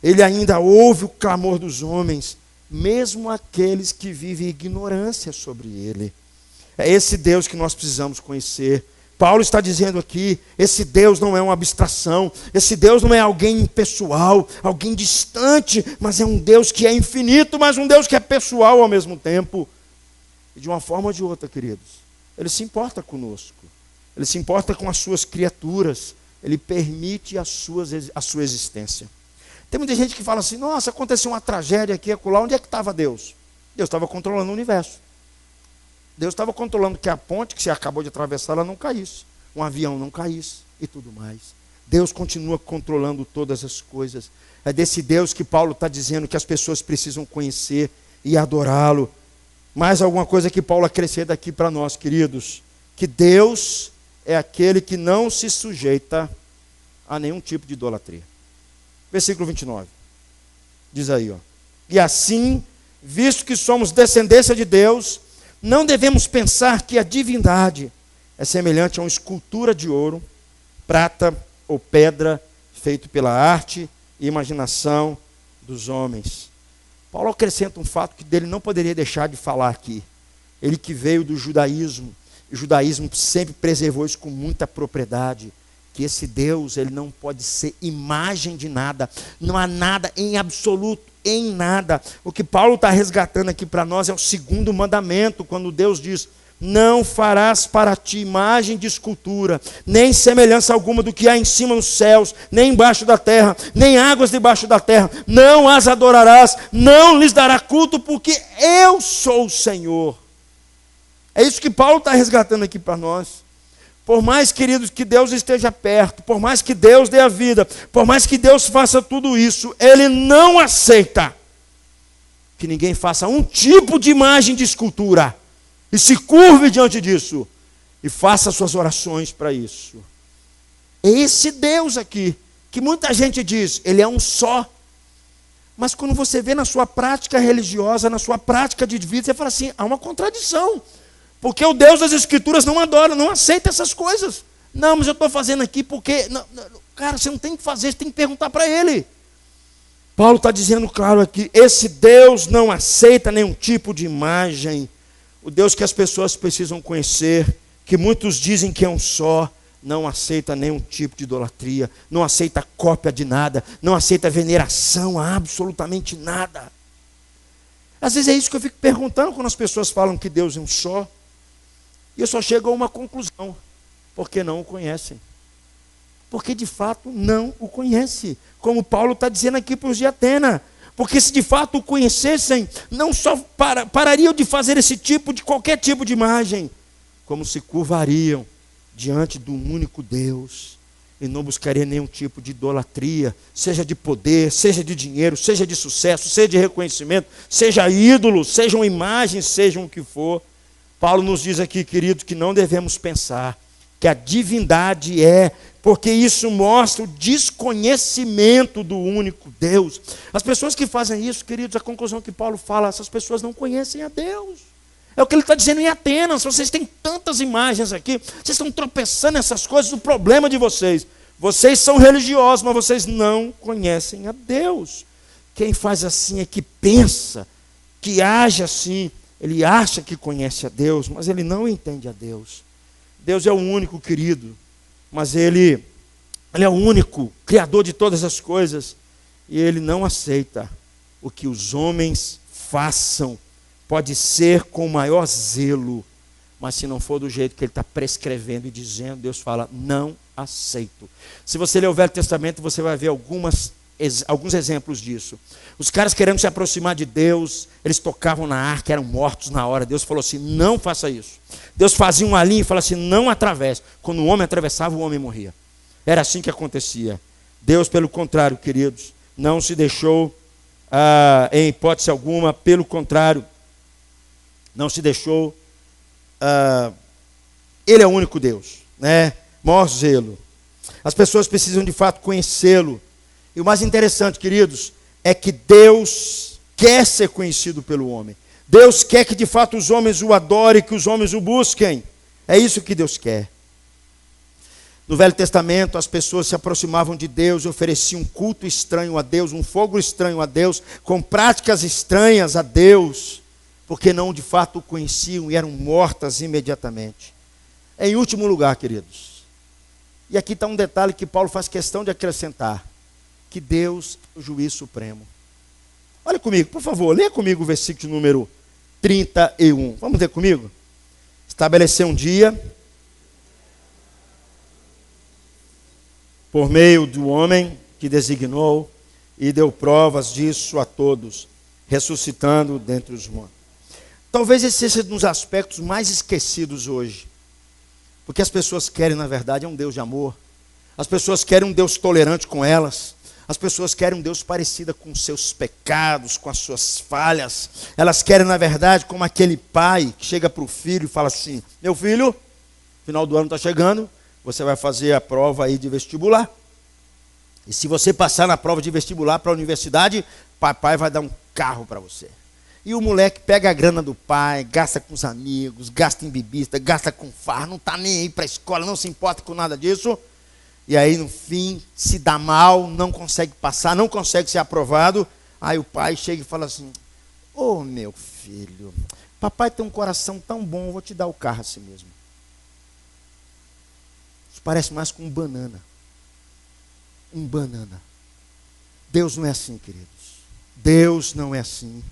Ele ainda ouve o clamor dos homens, mesmo aqueles que vivem ignorância sobre ele. É esse Deus que nós precisamos conhecer. Paulo está dizendo aqui, esse Deus não é uma abstração, esse Deus não é alguém impessoal, alguém distante, mas é um Deus que é infinito, mas um Deus que é pessoal ao mesmo tempo. E de uma forma ou de outra, queridos, Ele se importa conosco, Ele se importa com as suas criaturas, Ele permite a sua existência. Tem muita gente que fala assim, nossa, aconteceu uma tragédia aqui, acolá, onde é que estava Deus? Deus estava controlando o universo. Deus estava controlando que a ponte que você acabou de atravessar, ela não caísse, um avião não caísse e tudo mais. Deus continua controlando todas as coisas. É desse Deus que Paulo está dizendo que as pessoas precisam conhecer e adorá-lo. Mais alguma coisa que Paulo acrescenta aqui para nós, queridos, que Deus é aquele que não se sujeita a nenhum tipo de idolatria. Versículo 29. Diz aí, ó. E assim, visto que somos descendência de Deus, não devemos pensar que a divindade é semelhante a uma escultura de ouro, prata ou pedra, feito pela arte e imaginação dos homens. Paulo acrescenta um fato que dele não poderia deixar de falar aqui. Ele que veio do judaísmo, o judaísmo sempre preservou isso com muita propriedade, que esse Deus, ele não pode ser imagem de nada, não há nada em absoluto, em nada. O que Paulo está resgatando aqui para nós é o segundo mandamento, quando Deus diz: não farás para ti imagem de escultura, nem semelhança alguma do que há em cima nos céus, nem embaixo da terra, nem águas debaixo da terra, não as adorarás, não lhes dará culto, porque eu sou o Senhor. É isso que Paulo está resgatando aqui para nós. Por mais, queridos, que Deus esteja perto, por mais que Deus dê a vida, por mais que Deus faça tudo isso, Ele não aceita que ninguém faça um tipo de imagem de escultura e se curve diante disso e faça suas orações para isso. É esse Deus aqui, que muita gente diz, Ele é um só. Mas quando você vê na sua prática religiosa, na sua prática de vida, você fala assim, há uma contradição. Porque o Deus das Escrituras não adora, não aceita essas coisas. Não, mas eu estou fazendo aqui porque... Não, cara, você não tem que fazer, você tem que perguntar para Ele. Paulo está dizendo claro aqui, esse Deus não aceita nenhum tipo de imagem. O Deus que as pessoas precisam conhecer, que muitos dizem que é um só, não aceita nenhum tipo de idolatria, não aceita cópia de nada, não aceita veneração a absolutamente nada. Às vezes é isso que eu fico perguntando quando as pessoas falam que Deus é um só. E eu só chego a uma conclusão, porque não o conhecem. Porque de fato não o conhecem. Como Paulo está dizendo aqui para os de Atena. Porque se de fato o conhecessem, não só parariam de fazer esse tipo, de qualquer tipo de imagem, como se curvariam diante do único Deus. E não buscariam nenhum tipo de idolatria, seja de poder, seja de dinheiro, seja de sucesso, seja de reconhecimento, seja ídolo, sejam imagens, sejam o que for. Paulo nos diz aqui, queridos, que não devemos pensar que a divindade porque isso mostra o desconhecimento do único Deus. As pessoas que fazem isso, queridos, a conclusão que Paulo fala, essas pessoas não conhecem a Deus. É o que ele está dizendo em Atenas. Vocês têm tantas imagens aqui, vocês estão tropeçando nessas coisas, o problema de vocês. Vocês são religiosos, mas vocês não conhecem a Deus. Quem faz assim é que pensa, que age assim. Ele acha que conhece a Deus, mas ele não entende a Deus. Deus é o único, querido, mas Ele é o único Criador de todas as coisas. E Ele não aceita o que os homens façam. Pode ser com o maior zelo, mas se não for do jeito que Ele está prescrevendo e dizendo, Deus fala, não aceito. Se você ler o Velho Testamento, você vai ver alguns exemplos disso. Os caras querendo se aproximar de Deus, eles tocavam na arca, eram mortos na hora. Deus falou assim, não faça isso. Deus fazia uma linha e falava assim, não atravesse. Quando o homem atravessava, o homem morria. Era assim que acontecia. Deus, pelo contrário, queridos, não se deixou, em hipótese alguma, pelo contrário, não se deixou, Ele é o único Deus, né? Maior zelo. As pessoas precisam de fato conhecê-lo. E o mais interessante, queridos, é que Deus quer ser conhecido pelo homem. Deus quer que de fato os homens o adorem, que os homens o busquem. É isso que Deus quer. No Velho Testamento, as pessoas se aproximavam de Deus e ofereciam um culto estranho a Deus, um fogo estranho a Deus, com práticas estranhas a Deus, porque não de fato o conheciam e eram mortas imediatamente. Em último lugar, queridos, e aqui está um detalhe que Paulo faz questão de acrescentar, que Deus é o juiz supremo. Olha comigo, por favor, leia comigo o versículo número 31. Vamos ler comigo? Estabeleceu um dia, por meio do homem que designou, e deu provas disso a todos, ressuscitando dentre os mortos. Talvez esse seja um dos aspectos mais esquecidos hoje. Porque as pessoas querem, na verdade, é um Deus de amor. As pessoas querem um Deus tolerante com elas. As pessoas querem um Deus parecido com os seus pecados, com as suas falhas. Elas querem, na verdade, como aquele pai que chega para o filho e fala assim: meu filho, final do ano está chegando, você vai fazer a prova aí de vestibular. E se você passar na prova de vestibular para a universidade, papai vai dar um carro para você. E o moleque pega a grana do pai, gasta com os amigos, gasta em bebida, gasta com farra, não está nem aí para a escola, não se importa com nada disso. E aí, no fim, se dá mal, não consegue passar, não consegue ser aprovado. Aí o pai chega e fala assim: ô meu filho, papai tem um coração tão bom, vou te dar o carro assim mesmo. Isso parece mais com um banana. Um banana. Deus não é assim, queridos. Deus não é assim.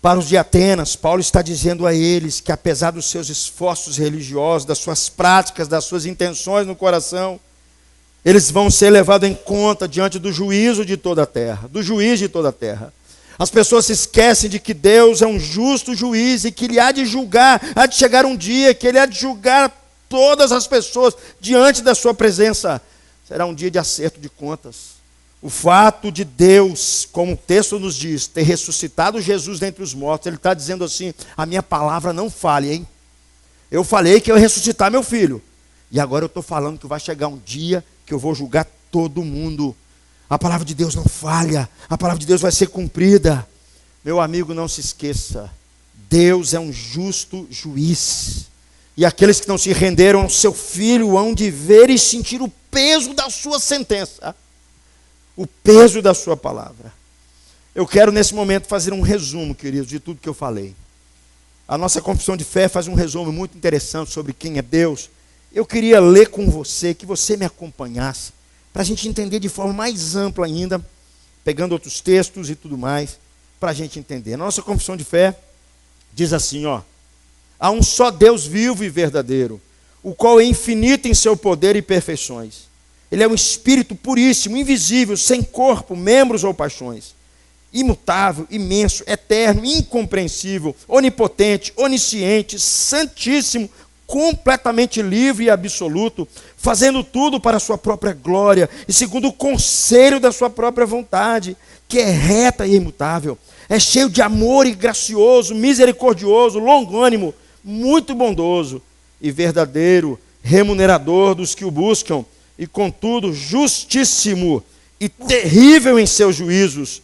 Para os de Atenas, Paulo está dizendo a eles que, apesar dos seus esforços religiosos, das suas práticas, das suas intenções no coração, eles vão ser levados em conta diante do juízo de toda a terra, do juiz de toda a terra. As pessoas se esquecem de que Deus é um justo juiz e que Ele há de julgar, há de chegar um dia que Ele há de julgar todas as pessoas diante da sua presença. Será um dia de acerto de contas. O fato de Deus, como o texto nos diz, ter ressuscitado Jesus dentre os mortos, Ele está dizendo assim: a minha palavra não falha, hein? Eu falei que eu ia ressuscitar meu filho. E agora eu estou falando que vai chegar um dia que eu vou julgar todo mundo. A palavra de Deus não falha. A palavra de Deus vai ser cumprida. Meu amigo, não se esqueça. Deus é um justo juiz. E aqueles que não se renderam ao seu filho hão de ver e sentir o peso da sua sentença. O peso da sua palavra. Eu quero nesse momento fazer um resumo, queridos, de tudo que eu falei. A nossa confissão de fé faz um resumo muito interessante sobre quem é Deus. Eu queria ler com você, que você me acompanhasse, para a gente entender de forma mais ampla ainda, pegando outros textos e tudo mais, para a gente entender. A nossa confissão de fé diz assim, ó: há um só Deus vivo e verdadeiro, o qual é infinito em seu poder e perfeições. Ele é um espírito puríssimo, invisível, sem corpo, membros ou paixões. Imutável, imenso, eterno, incompreensível, onipotente, onisciente, santíssimo, completamente livre e absoluto, fazendo tudo para a sua própria glória e segundo o conselho da sua própria vontade, que é reta e imutável. É cheio de amor e gracioso, misericordioso, longânimo, muito bondoso e verdadeiro, remunerador dos que o buscam, e contudo justíssimo e terrível em seus juízos,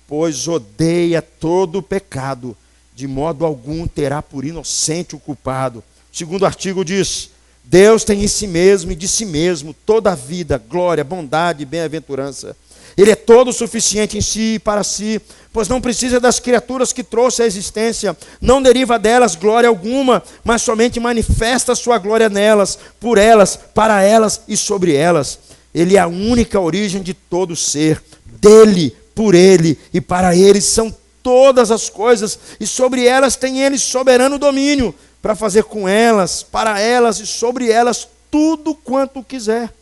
pois odeia todo o pecado, de modo algum terá por inocente o culpado. O segundo artigo diz: Deus tem em si mesmo e de si mesmo toda a vida, glória, bondade e bem-aventurança. Ele é todo suficiente em si e para si, pois não precisa das criaturas que trouxe à existência, não deriva delas glória alguma, mas somente manifesta a sua glória nelas, por elas, para elas e sobre elas. Ele é a única origem de todo ser, dele, por ele e para ele são todas as coisas, e sobre elas tem ele soberano domínio, para fazer com elas, para elas e sobre elas tudo quanto quiser.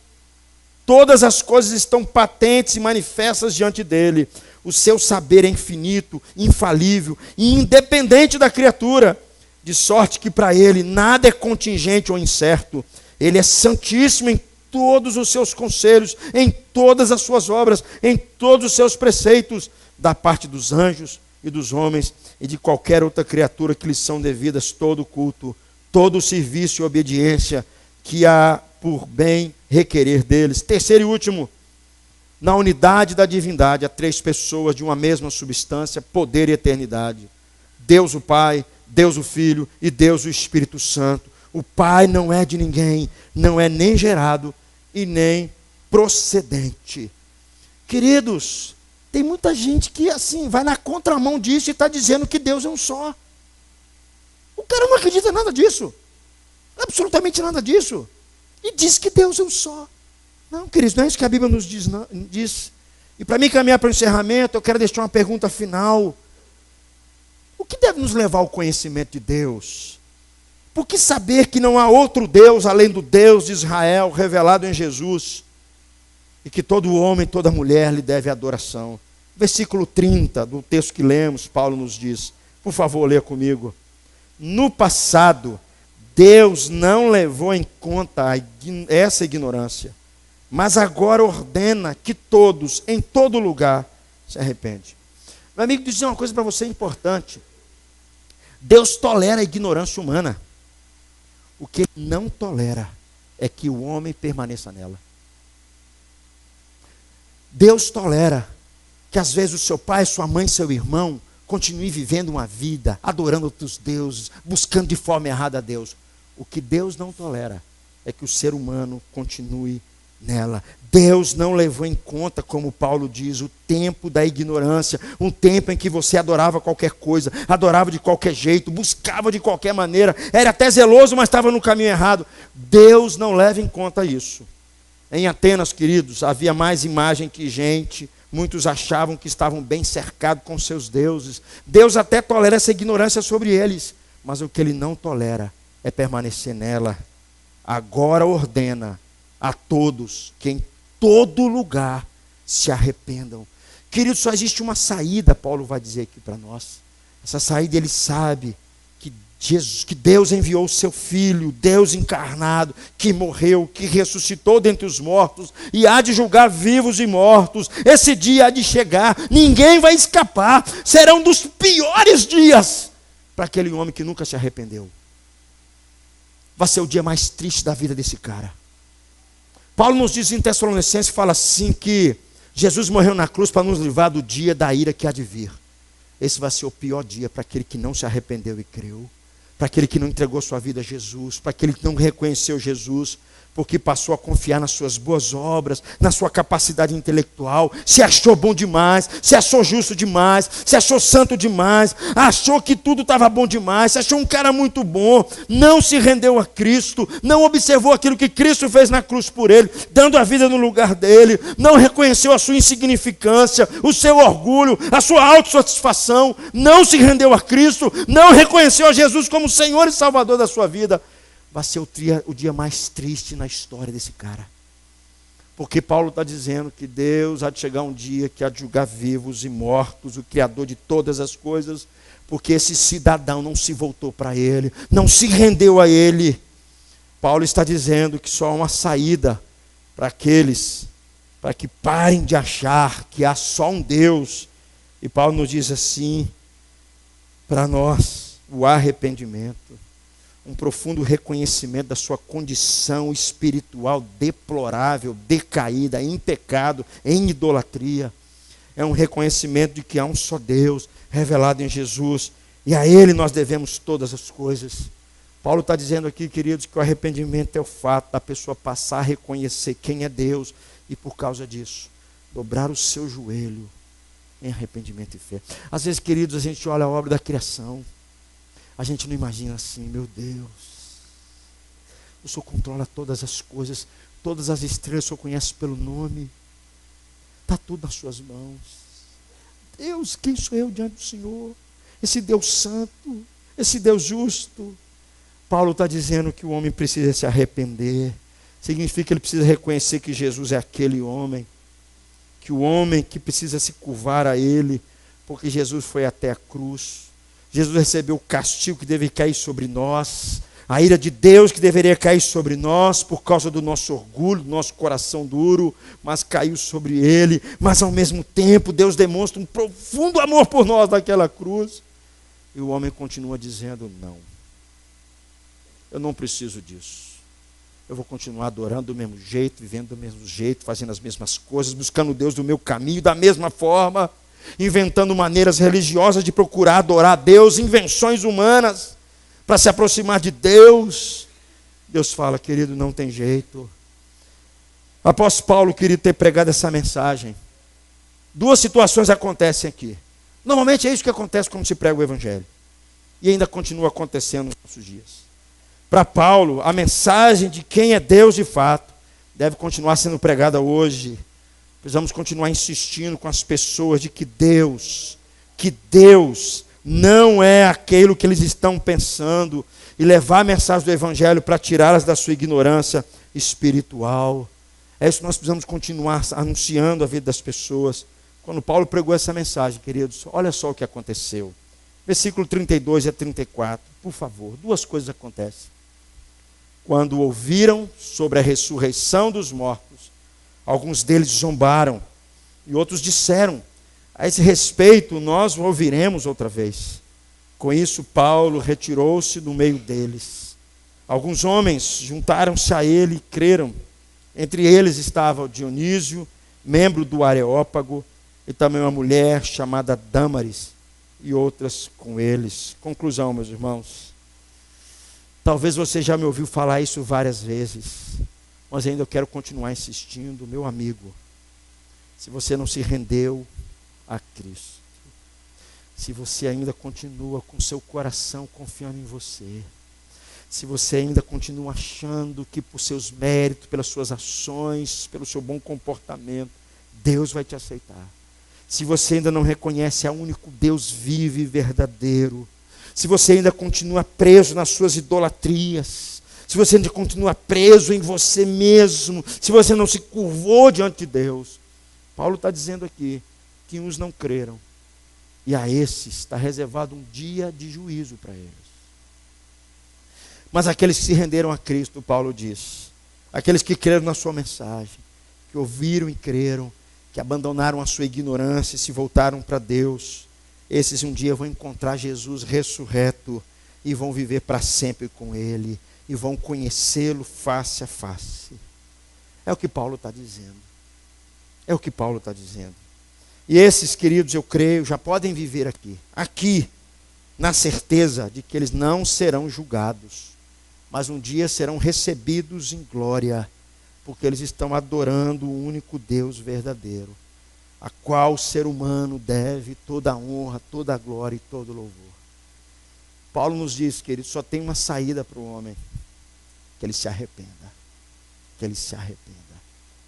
Todas as coisas estão patentes e manifestas diante dele. O seu saber é infinito, infalível e independente da criatura, de sorte que para ele nada é contingente ou incerto. Ele é santíssimo em todos os seus conselhos, em todas as suas obras, em todos os seus preceitos, da parte dos anjos e dos homens e de qualquer outra criatura que lhes são devidas todo culto, todo serviço e obediência que há por bem requerer deles. Terceiro e último, na unidade da divindade, há três pessoas de uma mesma substância, poder e eternidade. Deus o Pai, Deus o Filho e Deus o Espírito Santo. O Pai não é de ninguém, não é nem gerado e nem procedente. Queridos, tem muita gente que assim vai na contramão disso e está dizendo que Deus é um só. O cara não acredita em nada disso. Absolutamente nada disso. E diz que Deus é um só. Não, queridos, não é isso que a Bíblia nos diz. Não, diz. E para mim caminhar para o encerramento, eu quero deixar uma pergunta final. O que deve nos levar ao conhecimento de Deus? Por que saber que não há outro Deus além do Deus de Israel revelado em Jesus? E que todo homem, toda mulher lhe deve adoração. Versículo 30 do texto que lemos, Paulo nos diz. Por favor, leia comigo. No passado, Deus não levou em conta essa ignorância, mas agora ordena que todos, em todo lugar, se arrependem. Meu amigo, dizer uma coisa para você importante. Deus tolera a ignorância humana. O que ele não tolera é que o homem permaneça nela. Deus tolera que às vezes o seu pai, sua mãe, seu irmão continue vivendo uma vida, adorando outros deuses, buscando de forma errada a Deus. O que Deus não tolera é que o ser humano continue nela. Deus não levou em conta, como Paulo diz, o tempo da ignorância, um tempo em que você adorava qualquer coisa, adorava de qualquer jeito, buscava de qualquer maneira, era até zeloso, mas estava no caminho errado. Deus não leva em conta isso. Em Atenas, queridos, havia mais imagem que gente. Muitos achavam que estavam bem cercados com seus deuses. Deus até tolera essa ignorância sobre eles, mas o que ele não tolera é permanecer nela. Agora ordena a todos que em todo lugar se arrependam. Queridos, só existe uma saída, Paulo vai dizer aqui para nós. Essa saída, ele sabe que Deus enviou o seu Filho, Deus encarnado, que morreu, que ressuscitou dentre os mortos, e há de julgar vivos e mortos. Esse dia há de chegar, ninguém vai escapar. Será um dos piores dias para aquele homem que nunca se arrependeu. Vai ser o dia mais triste da vida desse cara. Paulo nos diz em Tessalonicenses, fala assim, que Jesus morreu na cruz para nos livrar do dia da ira que há de vir. Esse vai ser o pior dia para aquele que não se arrependeu e creu, para aquele que não entregou sua vida a Jesus, para aquele que não reconheceu Jesus, porque passou a confiar nas suas boas obras, na sua capacidade intelectual, se achou bom demais, se achou justo demais, se achou santo demais, achou que tudo estava bom demais, se achou um cara muito bom, não se rendeu a Cristo, não observou aquilo que Cristo fez na cruz por ele, dando a vida no lugar dele, não reconheceu a sua insignificância, o seu orgulho, a sua autossatisfação, não se rendeu a Cristo, não reconheceu a Jesus como Senhor e Salvador da sua vida. Vai ser o dia mais triste na história desse cara. Porque Paulo está dizendo que Deus há de chegar um dia que há de julgar vivos e mortos, o Criador de todas as coisas, porque esse cidadão não se voltou para ele, não se rendeu a ele. Paulo está dizendo que só há uma saída para aqueles, para que parem de achar que há só um Deus. E Paulo nos diz assim, para nós, o arrependimento, um profundo reconhecimento da sua condição espiritual deplorável, decaída, em pecado, em idolatria. É um reconhecimento de que há um só Deus revelado em Jesus, e a Ele nós devemos todas as coisas. Paulo está dizendo aqui, queridos, que o arrependimento é o fato da pessoa passar a reconhecer quem é Deus, e por causa disso, dobrar o seu joelho em arrependimento e fé. Às vezes, queridos, a gente olha a obra da criação, a gente não imagina assim, meu Deus, o Senhor controla todas as coisas, todas as estrelas o Senhor conhece pelo nome, está tudo nas suas mãos. Deus, quem sou eu diante do Senhor? Esse Deus santo, esse Deus justo. Paulo está dizendo que o homem precisa se arrepender, significa que ele precisa reconhecer que Jesus é aquele homem, que o homem que precisa se curvar a ele, porque Jesus foi até a cruz. Jesus recebeu o castigo que deve cair sobre nós, a ira de Deus que deveria cair sobre nós por causa do nosso orgulho, do nosso coração duro, mas caiu sobre ele. Mas ao mesmo tempo Deus demonstra um profundo amor por nós naquela cruz. E o homem continua dizendo, não, eu não preciso disso. Eu vou continuar adorando do mesmo jeito, vivendo do mesmo jeito, fazendo as mesmas coisas, buscando Deus do meu caminho, da mesma forma, inventando maneiras religiosas de procurar adorar a Deus, invenções humanas para se aproximar de Deus. Deus fala, querido, não tem jeito. Após Paulo, querido, ter pregado essa mensagem, duas situações acontecem aqui. Normalmente é isso que acontece quando se prega o Evangelho, e ainda continua acontecendo nos nossos dias. Para Paulo, a mensagem de quem é Deus de fato deve continuar sendo pregada hoje. Precisamos continuar insistindo com as pessoas de que Deus não é aquilo que eles estão pensando, e levar a mensagem do Evangelho para tirá-las da sua ignorância espiritual. É isso que nós precisamos continuar anunciando a vida das pessoas. Quando Paulo pregou essa mensagem, queridos, olha só o que aconteceu. Versículo 32 a 34, por favor, duas coisas acontecem. Quando ouviram sobre a ressurreição dos mortos, Alguns deles zombaram e outros disseram: a esse respeito nós o ouviremos outra vez. Com isso, Paulo retirou-se do meio deles. Alguns homens juntaram-se a ele e creram. Entre eles estava o Dionísio, membro do Areópago, e também uma mulher chamada Dâmaris, e outras com eles. Conclusão, meus irmãos. Talvez você já me ouviu falar isso várias vezes, mas ainda eu quero continuar insistindo, meu amigo. Se você não se rendeu a Cristo, se você ainda continua com seu coração confiando em você, se você ainda continua achando que por seus méritos, pelas suas ações, pelo seu bom comportamento, Deus vai te aceitar. Se você ainda não reconhece a único Deus vivo e verdadeiro, se você ainda continua preso nas suas idolatrias, se você ainda continua preso em você mesmo, se você não se curvou diante de Deus, Paulo está dizendo aqui que uns não creram, e a esses está reservado um dia de juízo para eles. Mas aqueles que se renderam a Cristo, Paulo diz, aqueles que creram na sua mensagem, que ouviram e creram, que abandonaram a sua ignorância e se voltaram para Deus, esses um dia vão encontrar Jesus ressurreto e vão viver para sempre com Ele e vão conhecê-lo face a face. É o que Paulo está dizendo. É o que Paulo está dizendo. E esses, queridos, eu creio, já podem viver aqui, na certeza de que eles não serão julgados, mas um dia serão recebidos em glória, porque eles estão adorando o único Deus verdadeiro, a qual o ser humano deve toda a honra, toda a glória e todo o louvor. Paulo nos diz, queridos, só tem uma saída para o homem: que ele se arrependa, que ele se arrependa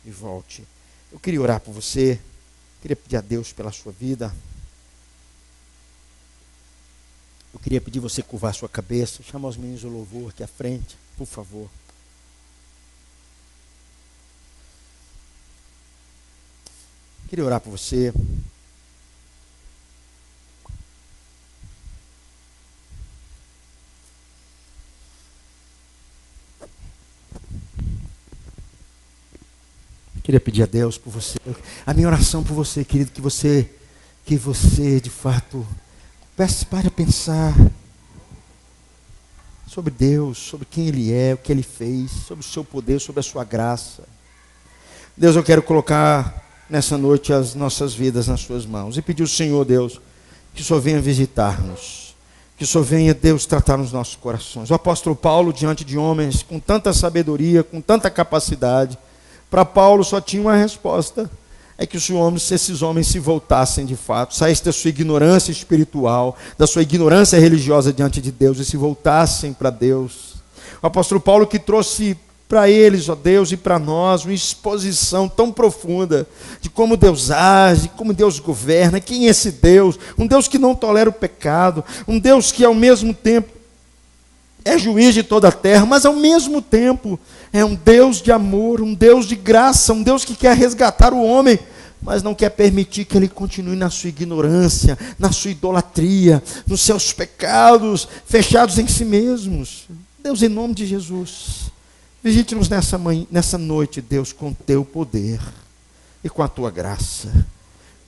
e volte. Eu queria orar por você, queria pedir a Deus pela sua vida. Eu queria pedir você curvar a sua cabeça. Chama os meninos do louvor aqui à frente, por favor. Queria orar por você. Queria pedir a Deus por você. A minha oração por você, querido, que você de fato pare a pensar sobre Deus, sobre quem Ele é, o que Ele fez, sobre o seu poder, sobre a sua graça. Deus, eu quero colocar nessa noite as nossas vidas nas suas mãos e pedir ao Senhor, Deus, que o Senhor venha visitar-nos, que o Senhor venha, Deus, tratar nos nossos corações. O apóstolo Paulo, diante de homens com tanta sabedoria, com tanta capacidade, para Paulo só tinha uma resposta: é que esses homens se voltassem de fato, saíssem da sua ignorância espiritual, da sua ignorância religiosa diante de Deus e se voltassem para Deus. O apóstolo Paulo que trouxe para eles, ó Deus, e para nós, uma exposição tão profunda de como Deus age, como Deus governa, quem é esse Deus, um Deus que não tolera o pecado, um Deus que ao mesmo tempo é juiz de toda a terra, mas ao mesmo tempo é um Deus de amor, um Deus de graça, um Deus que quer resgatar o homem, mas não quer permitir que ele continue na sua ignorância, na sua idolatria, nos seus pecados, fechados em si mesmos. Deus, em nome de Jesus, visite-nos nessa noite, Deus, com o teu poder e com a tua graça.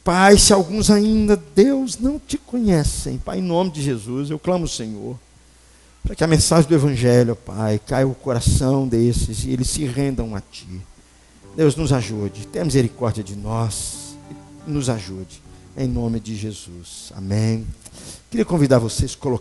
Pai, se alguns ainda, Deus, não te conhecem, Pai, em nome de Jesus, eu clamo ao Senhor, para que a mensagem do Evangelho, Pai, caia no coração desses e eles se rendam a Ti. Deus, nos ajude, tenha misericórdia de nós, nos ajude, em nome de Jesus. Amém. Queria convidar vocês a colocar